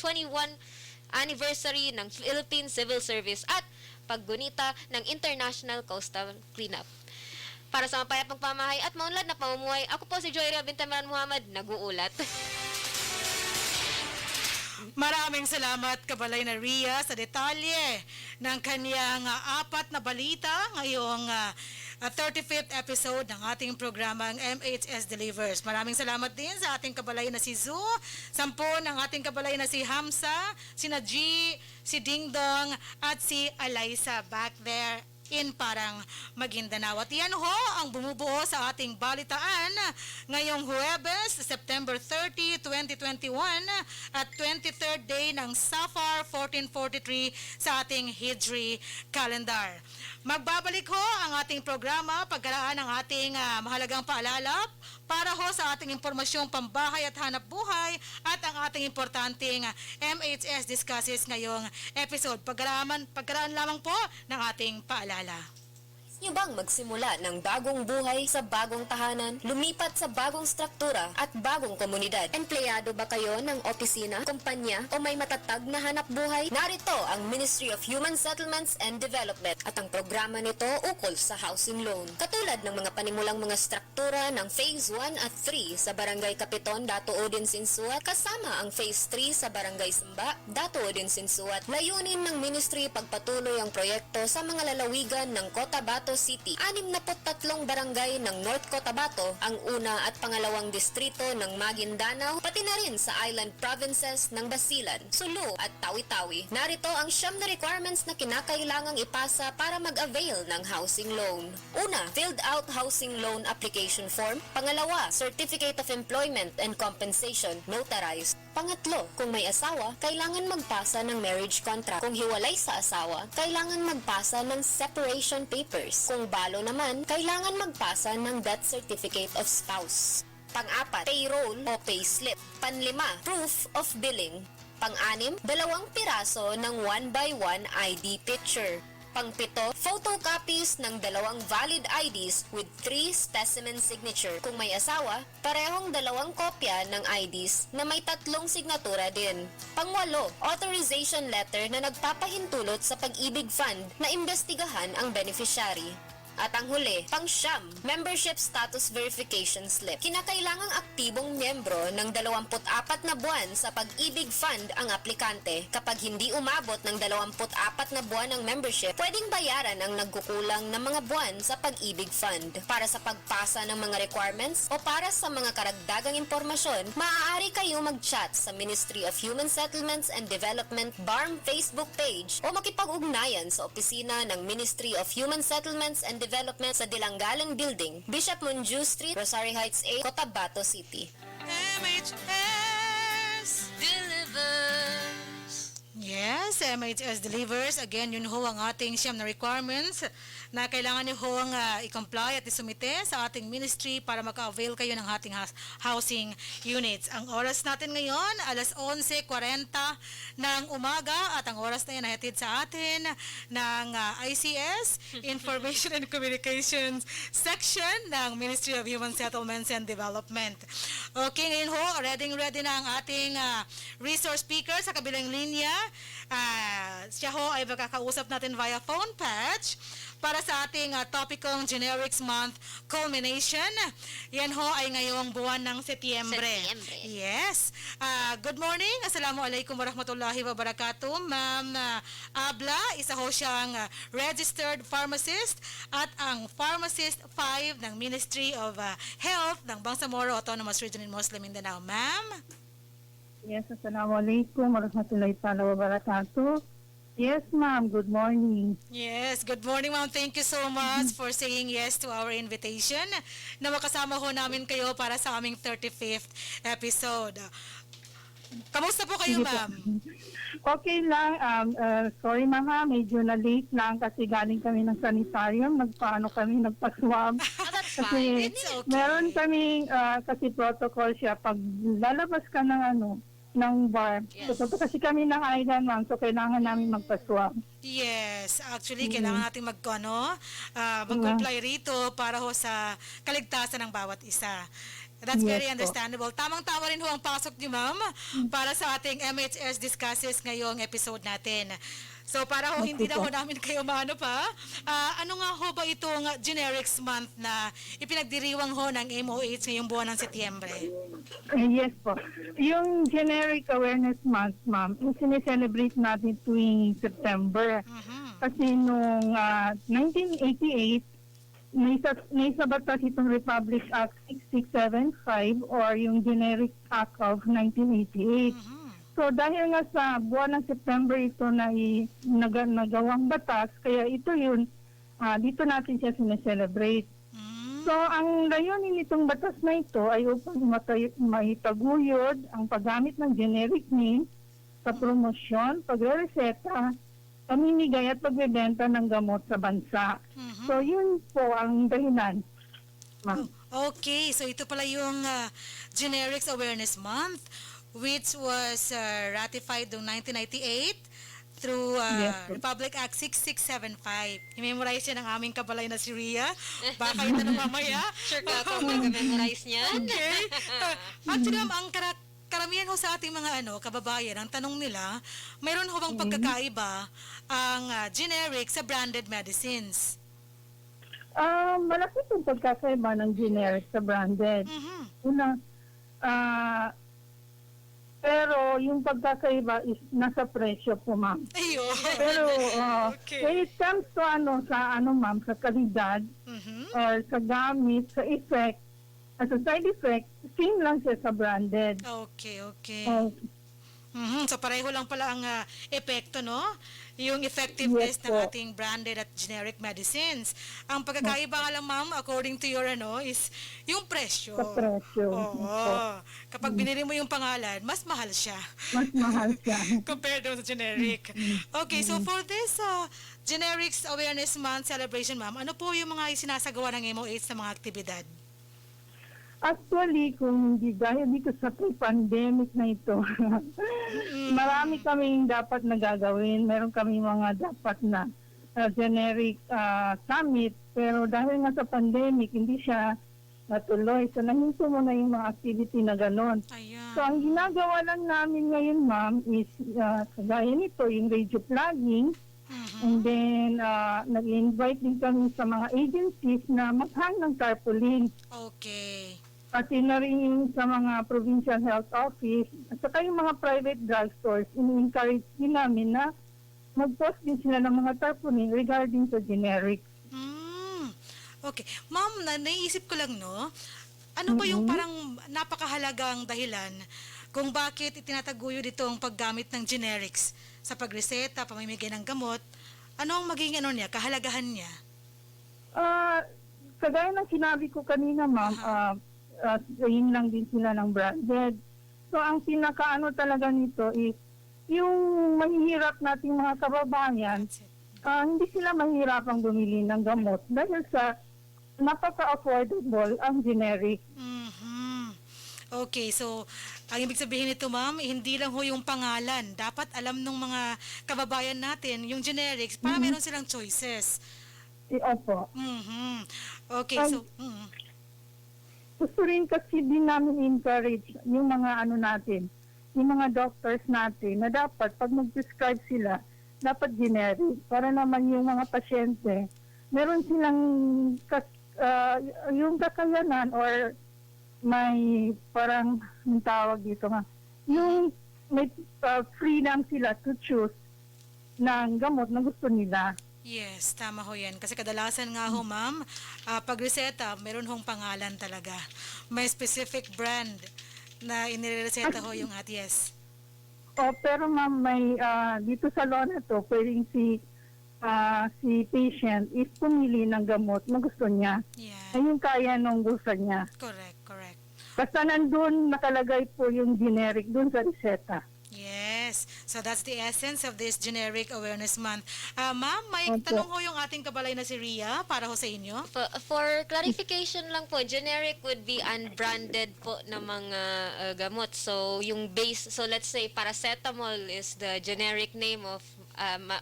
anniversary ng Philippine Civil Service at paggunita ng International Coastal Cleanup. Para sa mapayapang pamahay at maunlad na pamumuhay, ako po si Joyria Bintameran Muhammad, nag-uulat. Maraming salamat, Kabalay na Ria, sa detalye ng kanyang 4 na balita ngayong 35th episode ng ating programang MHS Delivers. Maraming salamat din sa ating kabalay na si Zu, 10 ng ating kabalay na si Hamza, si Naji, si Dingdong, at si Alaysa back there in Parang Maguindanao. At yan ho ang bumubuo sa ating balitaan ngayong Huwebes, September 30, 2021 at 23rd day ng Safar 1443 sa ating Hijri calendar. Magbabalik ho ang ating programa pagkaraan ng ating mahalagang paalala para ho sa ating impormasyong pambahay at hanap buhay at ang ating importanteng MHS Discusses ngayong episode. Pagkaraan lamang po ng ating paalala. Nyo bang magsimula ng bagong buhay sa bagong tahanan, lumipat sa bagong struktura at bagong komunidad? Empleyado ba kayo ng opisina, kumpanya o may matatag na hanap buhay? Narito ang Ministry of Human Settlements and Development at ang programa nito ukol sa housing loan. Katulad ng mga panimulang mga struktura ng Phase 1 at 3 sa Barangay Kapiton, Dato Odin Sinsuat, kasama ang Phase 3 sa Barangay Samba, Dato Odin Sinsuat. Layunin ng Ministry pagpatuloy ang proyekto sa mga lalawigan ng Cotabato City. 63 barangay ng North Cotabato, ang una at pangalawang distrito ng Maguindanao, pati na rin sa island provinces ng Basilan, Sulu at Tawi-Tawi. Narito ang 9 na requirements na kinakailangang ipasa para mag-avail ng housing loan. Una, filled out housing loan application form. Pangalawa, Certificate of Employment and Compensation, notarized. Pangatlo, kung may asawa, kailangan magpasa ng marriage contract. Kung hiwalay sa asawa, kailangan magpasa ng separation papers. Kung balo naman, kailangan magpasa ng death certificate of spouse. Pang-apat, payroll o payslip. Panlima, proof of billing. Pang-anim, 2 piraso ng 1x1 ID picture. Pang-pito, photocopies ng 2 valid IDs with 3 specimen signature. Kung may asawa, parehong 2 kopya ng IDs na may 3 signatura din. Pang-walo, authorization letter na nagpapahintulot sa Pag-ibig Fund na imbestigahan ang beneficiary. At ang huli, pang-9, membership status verification slip. Kinakailangang aktibong miyembro ng 24 na buwan sa Pag-ibig Fund ang aplikante. Kapag hindi umabot ng 24 na buwan ng membership, pwedeng bayaran ang nagkukulang na mga buwan sa Pag-ibig Fund. Para sa pagpasa ng mga requirements o para sa mga karagdagang impormasyon, maaari kayo mag-chat sa Ministry of Human Settlements and Development BARM Facebook page o makipag-ugnayan sa opisina ng Ministry of Human Settlements and Development sa Dilanggalan Building, Bishop Munju Street, Rosario Heights A, Cotabato City. MHS Delivers. Yes, MHS Delivers. Again, yun ho ang ating 9 na requirements na kailangan niyo hong i-comply at isumite sa ating ministry para maka-avail kayo ng ating housing units. Ang oras natin ngayon, alas 11:40 ng umaga at ang oras na yan ay hatid sa atin ng ICS, Information and Communications Section ng Ministry of Human Settlements and Development. Okay, ngayon ho, ready na ang ating resource speaker sa kabilang linya. Siya ho ay makakausap natin via phone patch para sa ating topicong Generics Month culmination. Yan ho ay ngayong buwan ng Setyembre. Yes. Good morning. Assalamualaikum warahmatullahi wabarakatuh. Ma'am Abla, isa ho siyang registered pharmacist at ang Pharmacist 5 ng Ministry of Health ng Bangsamoro Autonomous Region in Muslim Mindanao. Ma'am? Yes, Assalamualaikum warahmatullahi wabarakatuh. Yes, ma'am. Good morning. Yes, good morning ma'am. Thank you so much for saying yes to our invitation na makasama ho namin kayo para sa aming 35th episode. Kamusta po kayo, Sige po. ma'am? Okay lang. Sorry, ma'am, medyo na-late lang kasi galing kami ng sanitarium. Nagpa-swab. That's Kasi fine. It's okay. meron kami, kasi protocol siya, pag lalabas ka ng bar. Yes. So, kasi kami ng island, ma'am, so kailangan namin magpa-swab. Yes, actually, kailangan natin mag-comply rito para ho sa kaligtasan ng bawat isa. That's Yes very po. understandable. Tamang-tama rin ho ang pasok niyo, ma'am, para sa ating MHS Discusses ngayong episode natin. So, para ho hindi na ho namin kayo maano pa, ano nga ho ba itong Generics Month na ipinagdiriwang ho ng MOH ngayong buwan ng Setyembre? Yes po. Yung Generic Awareness Month, ma'am, yung sineselebrate natin tuwing September. Kasi noong 1988, may sa batas itong Republic Act 6675 or yung Generic Act of 1988. So dahil nga sa buwan ng September ito na nagawang batas, kaya ito yun, dito natin siya sineselebrate. So ang layunin nitong batas na ito ay upang maitaguyod ang paggamit ng generic name sa promosyon, pagre-reseta, pamimigay at pagbebenta ng gamot sa bansa. So yun po ang dahilan, ma'am. Okay, so ito pala yung Generics Awareness Month, which was ratified noong 1998 through Yes, po. Republic Act 6675. I-memorize yan ng aming kabalay na si Rhea. Baka yun na mamaya. Sure ka ako mag-memorize niyan. Okay. Actually, ang karamihan ho sa ating mga kababayan, ang tanong nila, mayroon ho bang pagkakaiba ang generic sa branded medicines? Malaki itong pagkakaiba ng generic sa branded. Una, pero yung pagkakaiba is nasa presyo po, ma'am. Ayun. Pero Okay. when it comes to ma'am, sa kalidad or sa gamit, sa effect, as a side effect, same lang siya sa branded. Okay, okay. Uh, So pareho lang pala ang epekto, no? Yung effectiveness Yes ng po. ating branded at generic medicines. Ang pagkakaiba nga lang, ma'am, according to your is yung presyo. Sa presyo. Oo. Kapag binili mo yung pangalan, mas mahal siya mas mahal siya. compared to sa generic. Okay, so for this Generics Awareness Month celebration, ma'am, ano po yung mga sinasagawa ng MOH na mga aktibidad? Actually, kung hindi dahil dito sa pandemic na ito, marami kaming dapat na gagawin. Meron kaming mga dapat na generic summit. Pero dahil nga sa pandemic, hindi siya natuloy. So, nahinto mo na yung mga activity na gano'n. Ayan. So, ang ginagawa lang namin ngayon, ma'am, is kagaya nito, yung radio plugging. And then, nag-invite din kami sa mga agencies na maghang ng tarpaulin. Okay. Pati na rin yung sa mga provincial health office at saka yung mga private drugstores, in-encourage din namin na mag-post din sila ng mga tarpaulin regarding to generic. Okay. Ma'am, naisip ko lang, no? Ano ba yung parang napakahalagang dahilan kung bakit itinataguyod itong paggamit ng generics sa pagreseta, pamimigay ng gamot? Ano ang magiging niya, kahalagahan niya? Kagaya ng sinabi ko kanina, ma'am, yun lang din sila ng branded. So, ang pinakaano talaga nito is yung mahihirap nating mga kababayan, That's it. hindi sila mahirapang bumili ng gamot dahil sa napaka-affordable ang generic. Mhm. Okay, so ang ibig sabihin nito, ma'am, hindi lang ho yung pangalan. Dapat alam ng mga kababayan natin yung generics para meron silang choices. Opo. Mhm. Okay, Ay. so Gusto rin kasi din namin encourage yung mga natin, yung mga doctors natin na dapat pag mag-prescribe sila, dapat generic para naman yung mga pasyente, meron silang yung kakayanan or may parang yung tawag dito nga, yung may freedom sila to choose ng gamot na gusto nila. yes, tama ho yan. Kasi kadalasan nga ho, ma'am, pag reseta, meron hong pangalan talaga. May specific brand na inireseta ho yung yes. Pero ma'am, may dito sa law na to, pwedeng si patient is pumili ng gamot na gusto niya. Yeah, Ay yung kaya nung gusto niya. correct, correct. Basta nandun nakalagay po yung generic dun sa reseta. Yes. So that's the essence of this Generic Awareness Month. Ma'am, may Opo. tanong ho yung ating kabalay na si Ria para ho sa inyo. For clarification lang po, generic would be unbranded po na mga gamot. So, yung base, so let's say paracetamol is the generic name of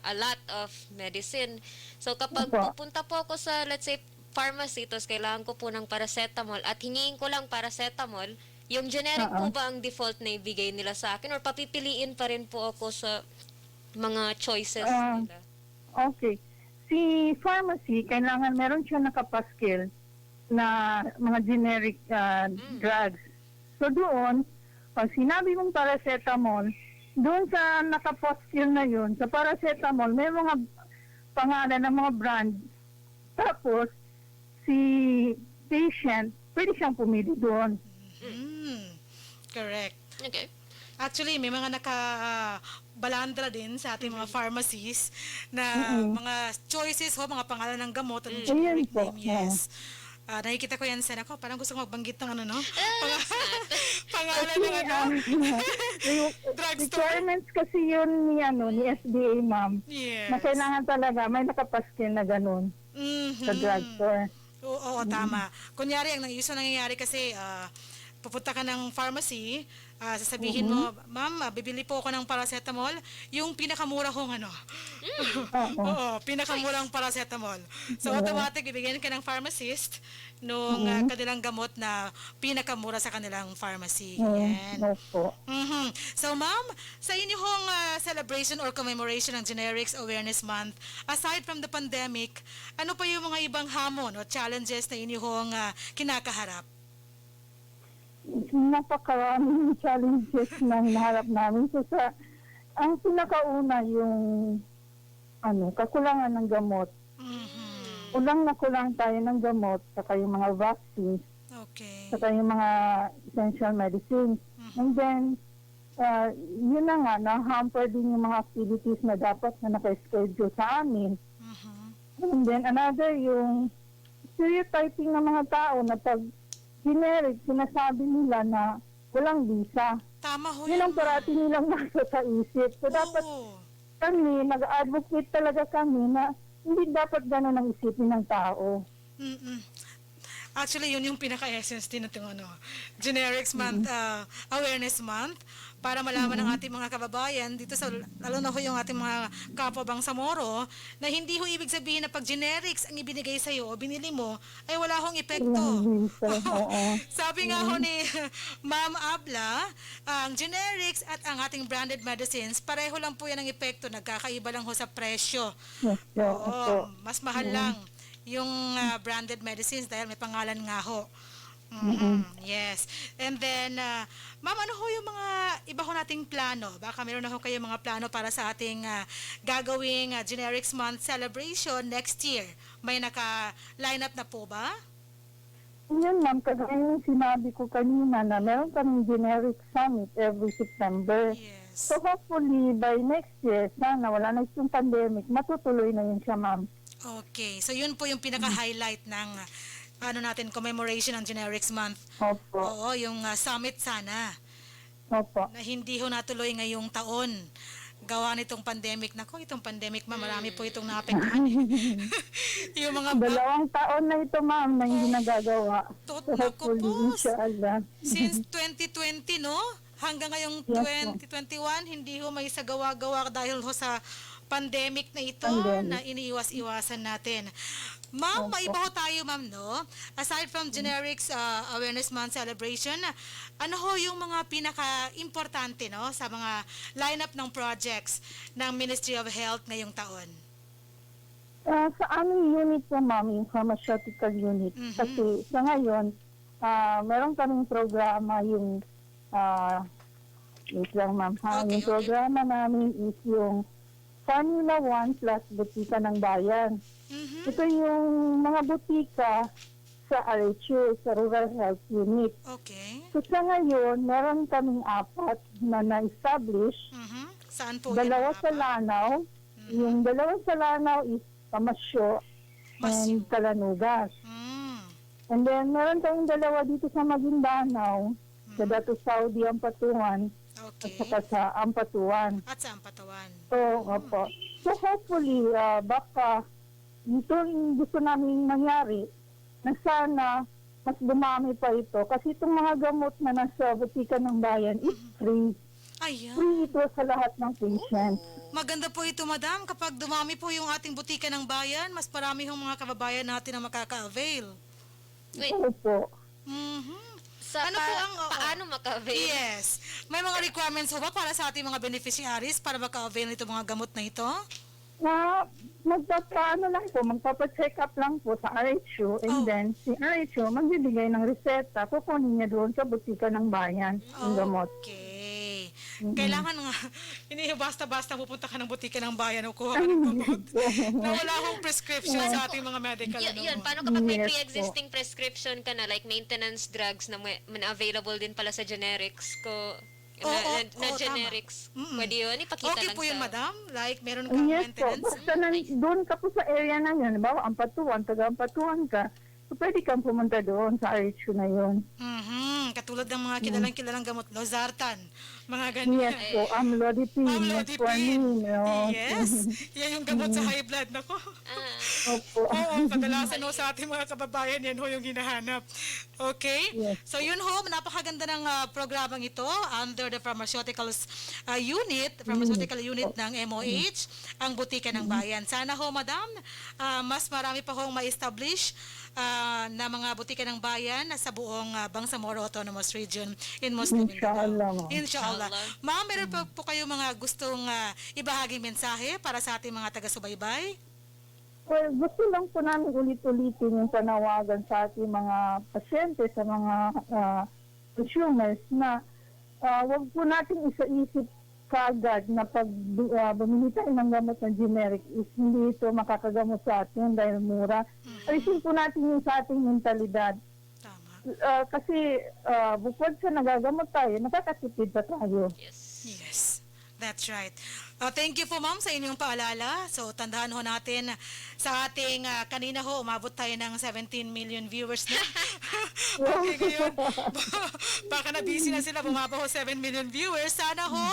a lot of medicine. So, kapag Opo. pupunta po ako sa, let's say, pharmacy, tapos kailangan ko po ng paracetamol at hingiin ko lang paracetamol, yung generic po ba ang default na ibigay nila sa akin or papipiliin pa rin po ako sa mga choices nila? Okay. Si pharmacy, kailangan meron siya nakapaskil na mga generic drugs. So doon, pag sinabi mong paracetamol, doon sa nakapaskil na yun, sa paracetamol, may mga pangalan ng mga brand. Tapos, si patient, pwede siyang pumili doon. Correct. Okay. Actually, may mga nakabalandra din sa ating mga pharmacies na mga choices ho, mga pangalan ng gamot, ang generic po. name, yes. Nakikita ko yan sa ako, parang gusto ko magbanggit ng pangalan ng drugstore. Requirements kasi yun ni SDA, ma'am. Yes. Na kailangan talaga may nakapaskil na ganun sa drugstore. Oo, tama. Kunyari, ang nangyayari kasi, pupunta ka ng pharmacy, sasabihin mo, ma'am, bibili po ako ng paracetamol, yung pinakamura kong Oo, pinakamurang paracetamol. So, automatic, bibigyan ka ng pharmacist nung kanilang gamot na pinakamura sa kanilang pharmacy. Yan. Opo. Mhm. So, ma'am, sa inyong celebration or commemoration ng Generics Awareness Month, aside from the pandemic, ano pa yung mga ibang hamon o challenges na inyong kinakaharap? Napakaraming challenges na hinaharap namin. So, ang pinakauna yung kakulangan ng gamot. Kulang na kulang tayo ng gamot, saka yung mga vaccines, Okay. saka yung mga essential medicines. And then, yun na nga, na-hamper din yung mga activities na dapat na naka-schedule sa amin. And then another, yung stereotyping ng mga tao na pag generic, sinasabi nila na walang visa. Tama ho Yun yan, ang parati nilang nasa sa isip. So dapat Oo. kami, nag-advocate talaga kami na hindi dapat gano'n ang isipin ng tao. Actually, yun yung pinaka-essence din ng Generics Month, Awareness Month, para malaman ng ating mga kababayan dito sa, lalo na ho yung ating mga kapwa Bangsamoro, na hindi ho ibig sabihin na pag generics ang ibinigay sa'yo o binili mo, ay wala hong epekto. Walang visa. Oo. Sabi nga ho ni Ma'am Abla, ang generics at ang ating branded medicines, pareho lang po yan ang epekto, nagkakaiba lang ho sa presyo. Yes, po. Oo, mas mahal lang yung branded medicines dahil may pangalan nga ho. Yes. And then, ma'am, ano ho yung mga iba ho nating plano? Baka meron na ho kayo mga plano para sa ating gagawing Generics Month celebration next year. May naka-line up na po ba? Yan ma'am, kagaya yung sinabi ko kanina na meron kaming generic summit every September. Yes. So hopefully by next year, sana wala na yung pandemic, matutuloy na yun siya ma'am. Okay. So, yun po yung pinaka-highlight ng natin, commemoration ng Generics Month. Opo. Oo, yung summit sana. Opo. Na hindi ho natuloy ngayong taon gawa nitong pandemic. Nako, itong pandemic, ma'am, marami po itong naapektuhan. Yung mga Dalawang taon na ito, ma'am, na hindi nagagawa. Naku po, Inshallah. since 2020, no? Hanggang ngayong Yes, 2021, hindi ho may isagawa-gawa dahil ho sa pandemic na ito Pandemic. na iniiwas-iwasan natin. Ma'am, maiba ho tayo, ma'am, no? Aside from Generics Awareness Month celebration, ano ho yung mga pinaka-importante, no, sa mga lineup ng projects ng Ministry of Health ngayong taon? Sa aming unit po, ma'am, yung pharmaceutical unit. Kasi sa ngayon, meron kaming programa yung, wait lang, ma'am, ha? Okay, Yung programa namin is yung Formula 1 plus Butika ng Bayan. Mhm. Ito yung mga butika sa RHU, sa Rural Health Unit. Okay. So sa ngayon, meron kaming 4 na na-establish. Mhm. Saan po Dalawa yan, sa Papa? Lanao. Yung dalawa sa Lanao is Pamasyo Masyo. and Calanugas. Mm. And then, meron tayong dalawa dito sa Maguindanao, sa Dato Saudi Ampatuan, at Okay. saka sa Ampatuan. At saan patawan? So, opo. So, hopefully, baka ito yung gusto namin mangyari na sana mas dumami pa ito. Kasi itong mga gamot na nasa butika ng bayan is free. Ayan. Free ito sa lahat ng patients. Maganda po ito, madam. Kapag dumami po yung ating butika ng bayan, mas marami yung mga kababayan natin na makaka-avail. Wait, Opo. Mhm. sa Ano po ang- oo. paano maka-avail? Yes. May mga requirements ho ba para sa ating mga beneficiaries para maka-avail nito mga gamot na ito? Na magpapaano lang po, magpapacheck up lang po sa RHU and Oh. then si RHU magbibigay ng reseta, kukunin niya doon sa butika ng bayan yung gamot. Okay. Kailangan nga, hindi basta-basta pupunta ka ng butika ng bayan o kuha ka ng gamot na wala akong prescription sa ating mga medical. Yun, paano kapag may Yes po. pre-existing prescription ka na, like maintenance drugs na available din pala sa generics ko, na tama. generics, Mm-mm. pwede yun, ipakita Okay lang po yun, sa... madam. Like, meron kang Yes po, maintenance. basta doon ka po sa area na yun, halimbawa Ampatuan, taga-Ampatuan ka, so pwede kang pumunta doon sa RHU na yun. Mhm. Katulad ng mga kilalang gamot, Losartan, mga ganyan. Yes po, amlodipine, Amlodipine. metformin, yun. Yes. Yan yung gamot sa high blood. Nako. Opo. Oo, kadalasan ho sa ating mga kababayan, yan ho yung hinahanap. Okay? Yes. So yun ho, napakaganda ng programang ito under the pharmaceuticals pharmaceutical unit ng MOH, ang Butika ng Bayan. Sana ho, madam, mas marami pa hong ma-establish na mga butika ng bayan sa buong Bangsamoro Autonomous Region in Muslim Inshallah, Mindanao. ma'am. Inshallah. Ma'am, meron pa po kayo mga gustong ibahaging mensahe para sa ating mga taga-subaybay? Well, gusto lang po namin ulit-ulitin yung panawagan sa ating mga pasyente, sa mga consumers na wag po natin isa-isip kaagad na pag bumili tayo ng gamot na generic is hindi ito makakagamot sa atin dahil mura. Alisin po natin yung sa ating mentalidad. Tama. Kasi bukod sa nagagamot tayo, nakakatipid pa tayo. Yes, that's right. Thank you po, ma'am, sa inyong paalala. So, tandaan ho natin sa ating kanina ho, umabot tayo ng 17 million viewers na. Okay, ngayon, baka na busy na sila, bumaba ho 7 million viewers. Sana ho,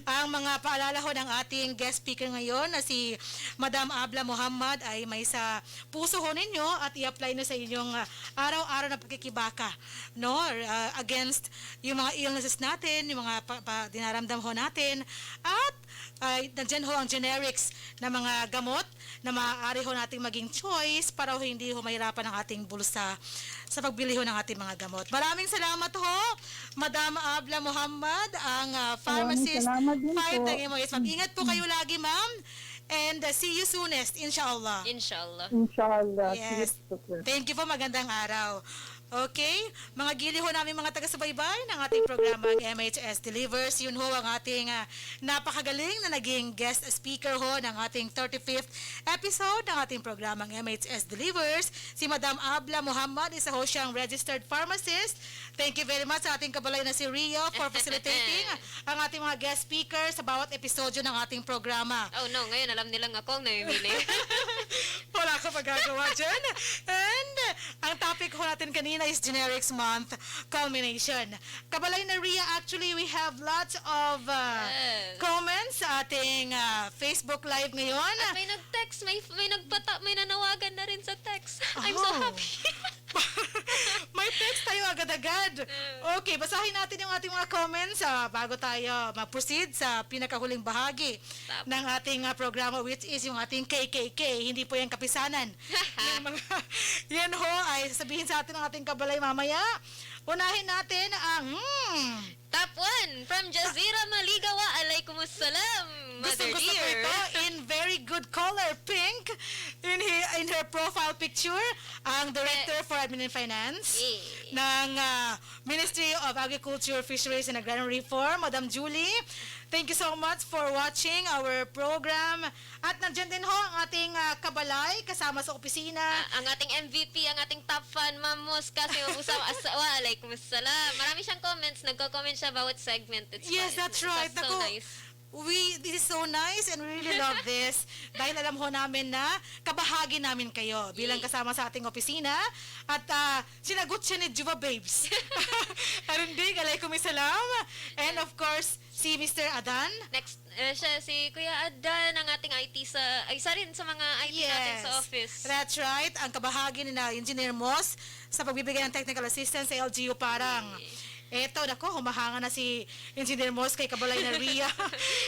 ang mga paalala ho ng ating guest speaker ngayon na si Madam Abla Muhammad ay may sa puso ho ninyo at i-apply na sa inyong araw-araw na pagkikibaka, no? Against yung mga illnesses natin, yung mga dinaramdam ho natin, at nandyan ho ang generics na mga gamot na maaari ho nating maging choice para ho hindi ho mahirapan ang ating bulsa sa pagbili ho ng ating mga gamot. Maraming salamat ho, Madam Abla Muhammad, ang pharmacist salamat din po. 5 ng MOH. Mag-ingat po kayo lagi, ma'am. And see you soonest, inshallah. Inshallah. Inshallah. Yes. Thank you po, magandang araw. Okay, mga gili ho namin mga taga-subaybay ng ating programang MHS Delivers. Yun ho ang ating napakagaling na naging guest speaker ho ng ating 35th episode ng ating programang MHS Delivers. Si Madam Abla Muhammad, isa ho siyang registered pharmacist. Thank you very much sa ating kabalay na si Rio for facilitating ang ating mga guest speakers sa bawat episodyo ng ating programa. Oh no, ngayon alam nilang ako ang namimili. Wala ka magagawa dyan. And ang Ang topic ho natin kanina is Generics Month Culmination. Kabalay na Ria, actually we have lots of Yes. comments sa ating Facebook Live ngayon. At may nag-text, may nanawagan na rin sa text. I'm so Oh. happy. May text tayo agad-agad. Okay, basahin natin yung ating mga comments bago tayo mag-proceed sa pinakahuling bahagi ng ating programa, which is yung ating KKK. Hindi po yung kapisanan. Yan ho ay sasabihin sa atin ng ating kabalay mamaya. Unahin natin ang Top 1 from Jazira Maligawa. Alaikumussalam, Mother gusto ko dear. ito in very good color, pink, in her profile picture, ang Director for Admin and Finance Yeah. ng Ministry of Agriculture, Fisheries and Agrarian Reform, Madam Julie. Thank you so much for watching our program. At nandiyan din ho ang ating kabalay kasama sa opisina. Ang ating MVP, ang ating top fan, Ma'am Mosca, si Mabusam Asawa. Alaikumussalam. Marami siyang comments. Nagko-comment siya bawat segment. It's Yes, fun. that's right. So Naku, nice. This is so nice and we really love this dahil alam ho namin na kabahagi namin kayo bilang kasama sa ating opisina at sinagot siya ni Juba Babes. Arindig, alaikumisalam. And of course, si Mr. Adan. Next, siya si Kuya Adan, ang ating IT isa rin sa mga IT natin sa office. That's right. Ang kabahagi ni na Engineer Moss sa pagbibigay ng technical assistance sa LGU parang. Eto, nako, humahanga na si Engineer Moss kay Kabalay na Ria.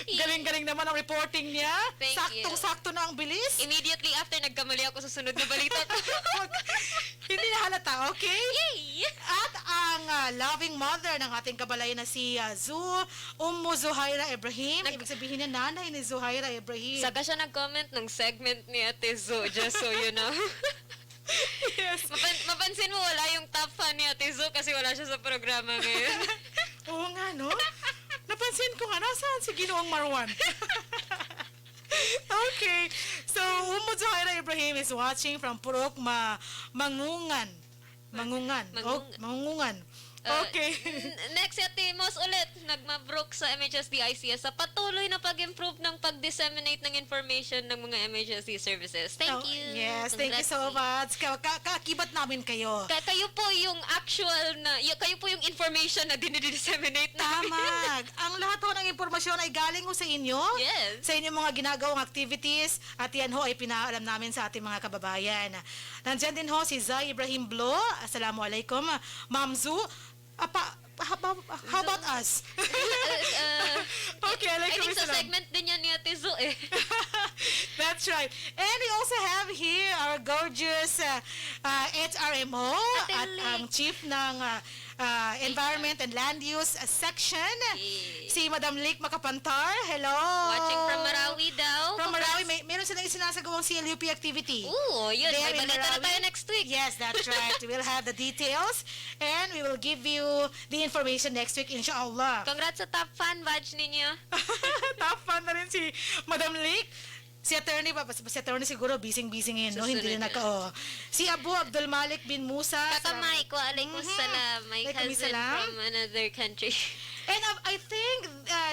Galing-galing naman ang reporting niya. Thank you. Saktong-sakto na ang bilis. Immediately after, nagkamali ako sa sunod na balita. Hindi na halata, okay? Yay! At ang loving mother ng ating kabalay na si Zuhaira Ibrahim. Ibig sabihin niya, nanay ni Zuhaira Ibrahim. Saka siya nag-comment ng segment ni Ate Zo, just so you know. Yes. Mapansin mo, wala yung top fan ni Ate Zo kasi wala siya sa programa ngayon. Oo nga, no? Napansin ko nga, nasaan si Ginoong Marwan? Okay. So, Zuhaira Ibrahim is watching from Purok Mangungan. Mangungan. Okay. Next, si Ate Mos ulit, nagmabrok sa MHSD ICS sa patuloy na pag-improve ng pag-disseminate ng information ng mga MHSD services. Thank you. Yes, thank you so much. Kakibat namin kayo. Kayo po yung actual na, kayo po yung information na dinidisseminate namin. Tama. Ang lahat ho ng impormasyon ay galing ho sa inyo. Yes. Sa inyong mga ginagawang activities. At yan ho ay pinaalam namin sa ating mga kababayan. Nandyan din ho si Zay Ibrahim Blo. Assalamualaikum. Ma'am Zu. How about us? Okay, I think sa salam. segment din yan ni Ate Zo eh. That's right. And we also have here our gorgeous HRMO Ate at Lee. ang chief ng Environment and Land Use Section, Yes. si Madam Lake Makapantar. Hello! Watching from Marawi daw. From Marawi, meron silang isinasagawang CLUP activity. Ooh, yun. There May in balita na Marawi. tayo next week. Yes, that's right. We will have the details and we will give you the information next week, inshallah. Congrats sa top fan badge ninyo. Top fan na rin si Madam Lake. Si attorney siguro busy-busy ngayon, no? Hindi Susunod na si Abu Abdul Malik bin Musa. Kakamay ko, alaikumussalam. My cousin Waalaikumsalam. from another country. And I think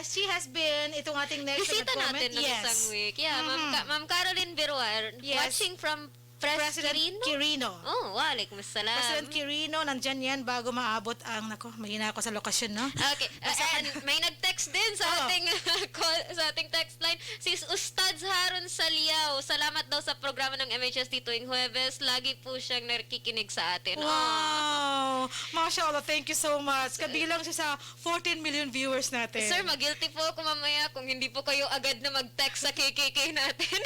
she has been, itong ating next Bisita na comment. natin ng Yes. isang week. Yeah, Ma'am Caroline Biruar, Yes. watching from President Quirino. Oh, waalaikumsalam. President Quirino, nandyan yan bago maabot ang, mahina ako sa lokasyon, no? Okay, and may nag-text din sa ating sa ating text line. Si Ustad Harun Saliao, salamat daw sa programa ng MHSD tuwing Huwebes. Lagi po siyang nakikinig sa atin. Wow! Mashallah, thank you so much. Kabilang siya sa 14 million viewers natin. Sir, mag-guilty po ako mamaya kung hindi po kayo agad na mag-text sa KKK natin.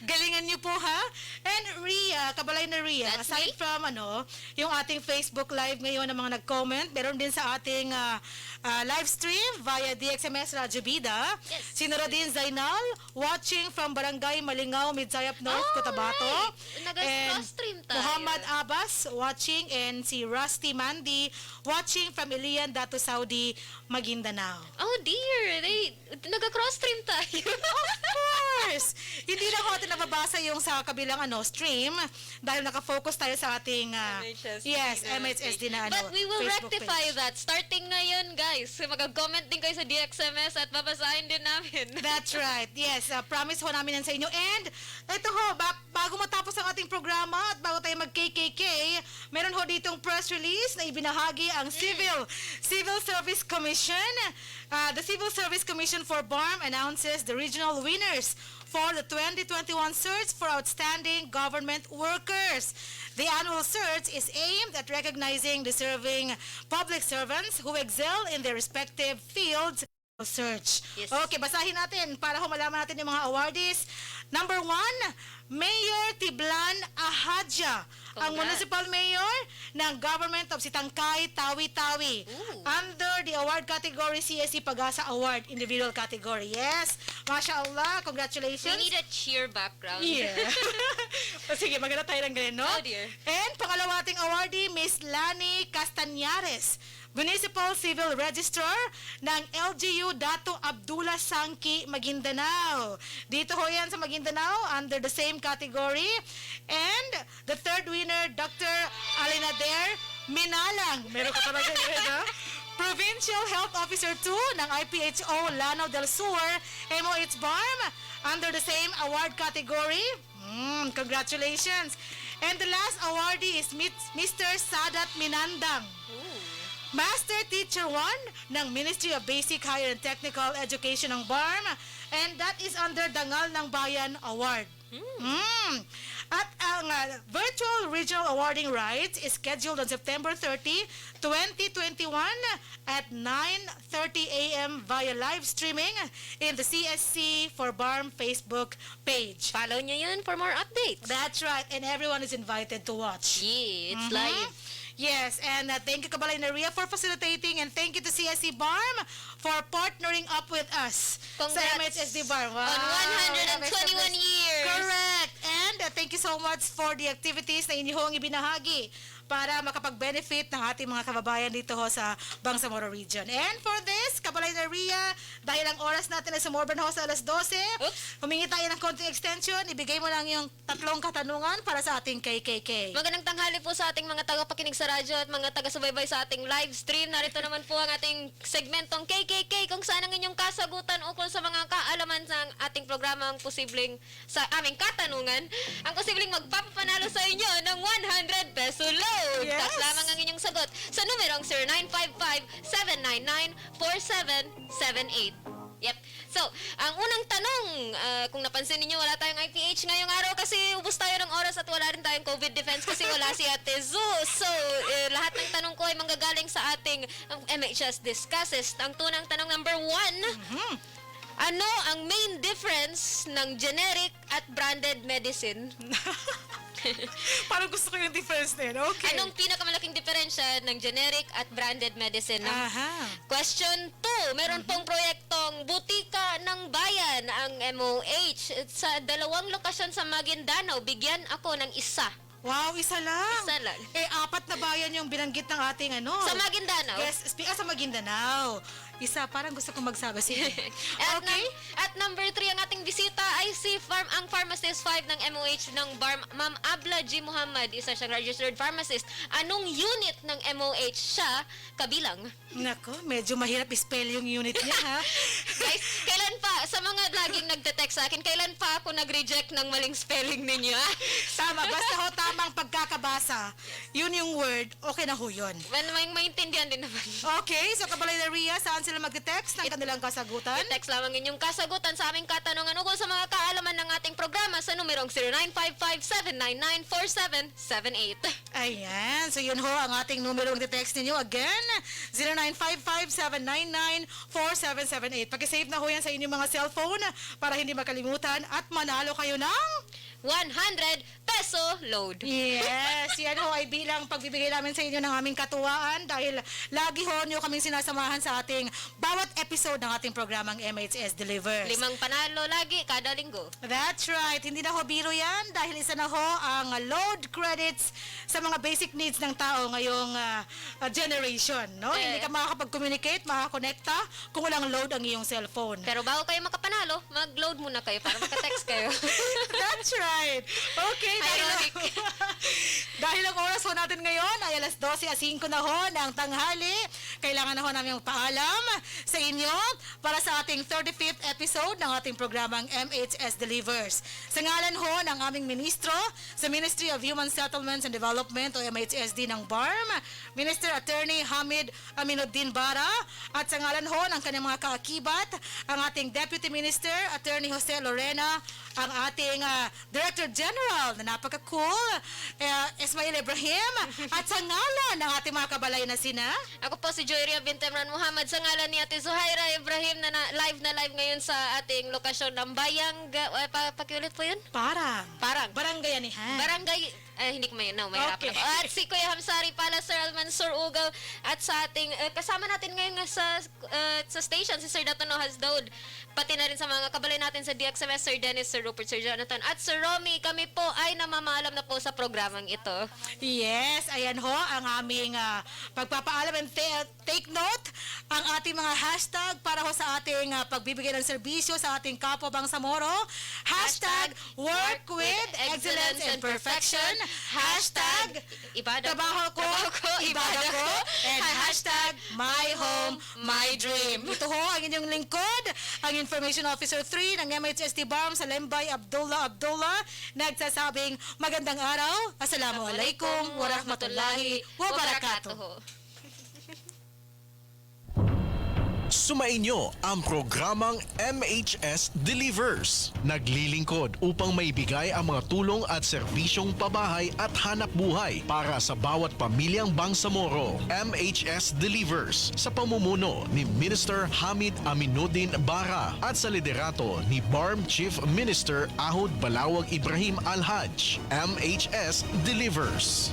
Galingan niyo po, ha? And Ria, kabalay na Ria, That's aside me? from yung ating Facebook Live ngayon ng mga nag-comment, meron din sa ating live stream via DXMS Radyo Bida. Yes. Si Noradin Zainal, watching from Barangay Malingao, Midzayap North, Cotabato. right. Nag-cross-stream tayo. Muhammad Abbas, watching, and si Rusty Mandi, watching from Ilian, Datu Saudi, Maguindanao. Oh dear, nag-cross-stream tayo. Of course! Hindi lang natin nababasa yung sa kabilang stream dahil nakafocus tayo sa ating MHSD na But we will Facebook rectify page. that starting ngayon, guys. Mag-comment din kayo sa DXMS at babasahin din namin. That's right. Yes, promise ho namin yan sa inyo. And ito ho, bago matapos ang ating programa at bago tayo mag-KKK, meron ho ditong press release na ibinahagi ang Civil Service Commission. The Civil Service Commission for BARM announces the regional winners for the 2021 search for outstanding government workers. The annual search is aimed at recognizing deserving public servants who excel in their respective fields. Search. Yes. Okay, basahin natin para malaman natin yung mga awardees. Number 1, Mayor Tiblan Ahadja, ang Congrats. municipal mayor ng Government of Sitangkay, Tawi-Tawi. Under the award category CSE Pag-asa Award, individual category. Yes, mashallah, We congratulations. need a cheer background. Yeah. O sige, maganda tayo ng ganyan, no? Oh, dear. And pangalawating awardee, Miss Lani Castañares, Municipal Civil Registrar ng LGU Dato Abdullah Sangki, Maguindanao. Dito ho yan sa Maguindanao, under the same category. And the third winner, Dr. Alinader Minalang. Meron ka talaga yun, ha? Provincial Health Officer 2 ng IPHO Lanao del Sur, MOH BARM, under the same award category. Congratulations. And the last awardee is Mr. Sadat Minandang, Master Teacher 1 ng Ministry of Basic, Higher and Technical Education ng BARM, and that is under Dangal ng Bayan Award. At ang virtual regional awarding rights is scheduled on September 30, 2021 at 9:30 a.m. via live streaming in the CSC for BARM Facebook page. Follow nyo yun for more updates. That's right, and everyone is invited to watch. Yeah, it's Mhm. live. Yes, and thank you Kabalay Naria for facilitating, and thank you to CSC BARM for partnering up with us Congrats sa MHSD BARM. Wow. on 121 years. Correct. And thank you so much for the activities na inyong ibinahagi para makapag-benefit ng ating mga kababayan dito ho sa Bangsamoro Region. And for this, Kabalay Naria, dahil ang oras natin ay sumobra na ho sa alas 12, humingi tayo ng konting extension, ibigay mo lang yung 3 katanungan para sa ating KKK. Magandang tanghali po sa ating mga tagapakinig sa radyo at mga taga-subaybay sa ating live stream. Narito naman po ang ating segmentong KKK kung saan ang inyong kasagutan ukol sa mga kaalaman ng ating programa ang posibleng sa aming katanungan, ang posibleng magpapapanalo sa inyo ng 100 peso load. Yes. Text lamang ang inyong sagot sa numerong 0955-799-4778. Yep. So, ang unang tanong, kung napansin niyo wala tayong IPH ngayong araw kasi ubos tayo ng oras at wala rin tayong COVID defense kasi wala si Ate Zu. So, lahat ng tanong ko ay manggagaling sa ating MHS Discusses. Ang tunang tanong number 1, ano ang main difference ng generic at branded medicine? Parang gusto ko yung difference din. Okay. Anong pinakamalaking diferensya ng generic at branded medicine? Aha. Question 2, meron pong proyektong Butika ng Bayan, ang MOH. Sa 2 lokasyon sa Maguindanao, bigyan ako ng isa. Wow, isa lang. Isa lang. 4 na bayan yung binanggit ng ating ano. Sa Maguindanao? Yes, sa Maguindanao. Isa, parang gusto kong magsabi. Sige. Okay. At number 3, ang ating bisita ay si ang Pharmacist 5 ng MOH ng BARM, Ma'am Abla G. Muhammad. Isa siyang registered pharmacist. Anong unit ng MOH siya kabilang? Nako, medyo mahirap i-spell yung unit niya, ha? Guys, kailan pa, sa mga laging nagte-text sa akin, kailan pa ako nag-reject ng maling spelling ninyo? Tama, basta ho tamang pagkakabasa. Yun yung word, okay na ho yun. May maintindihan din naman. Okay, so Kabalay Naria, saan sila magte-text ng kanilang kasagutan? Text lamang inyong kasagutan sa aming katanungan ukol sa mga kaalaman ng ating programa sa numerong 0955-799-4778. Ayan, so yun ho ang ating numero ng text ninyo. Again, 0955-799-4778. Pag-save na ho yan sa inyong mga cellphone para hindi makalimutan at manalo kayo ng 100 peso load. Yes, yan ho ay bilang pagbibigay namin sa inyo ng aming katuwaan dahil lagi ho nyo kaming sinasamahan sa ating bawat episode ng ating programang MHS Delivers. 5 panalo lagi kada linggo. That's right. Hindi na ho biro yan dahil isa na ho ang load credits sa mga basic needs ng tao ngayong generation. No? Hindi ka makakapag-communicate, makakonekta kung walang load ang iyong cellphone. Pero bago kayo makapanalo, mag-load muna kayo para maka-text kayo. That's right. Okay. Ironic. Dahil ang oras ho natin ngayon ay alas 12:05 na ho ng tanghali. kailangan na ho namin paalam sa inyo para sa ating 35th episode ng ating programang MHS Delivers. Sa ngalan ho ng aming ministro sa Ministry of Human Settlements and Development o MHSD ng BARM, Minister Attorney Hamid Aminuddin Bara, at sa ngalan ho ng kanyang mga kaakibat, ang ating Deputy Minister Attorney Jose Lorena, ang ating Director General na napaka-cool, Ismail Ibrahim, at sa ngalan ng ating mga kabalay na sina, Ako po si Joyria Bintemran Muhammad sa ngalan ni Ate Zuhaira Ibrahim na live ngayon sa ating lokasyon ng Bayang... pakiulit po yun? Parang Barangay Anihan. Barangay... hindi ko may mahirap Okay. na po. At si Kuya Hamsari pala, Sir Almansur Ugaw. At sa ating... kasama natin ngayon sa station, si Sir Datono Hasdaud. Pati na rin sa mga kabalay natin sa DXMS, Sir Dennis, Sir Rupert, Sir Jonathan, at Sir Romy. Kami po ay namamaalam na po sa programang ito. Yes, ayan ho ang aming pagpapaalam, and take note ang ating mga hashtag para ho sa ating pagbibigay ng serbisyo sa ating kapwa Bangsamoro. Hashtag work with excellence and perfection. Hashtag trabaho ko, ibada ko. And hashtag my home, my dream. Ito ho ang inyong lingkod, ang Information Officer 3 ng MHSD BARM sa Lembay Abdullah, nagsasabing magandang araw. Assalamualaikum warahmatullahi wabarakatuh. Sumainyo ang programang MHS Delivers. Naglilingkod upang maibigay ang mga tulong at serbisyong pabahay at hanap buhay para sa bawat pamilyang Bangsamoro. MHS Delivers sa pamumuno ni Minister Hamid Aminuddin Bara at sa liderato ni BARM Chief Minister Ahud Balawag Ibrahim Alhaj. MHS Delivers.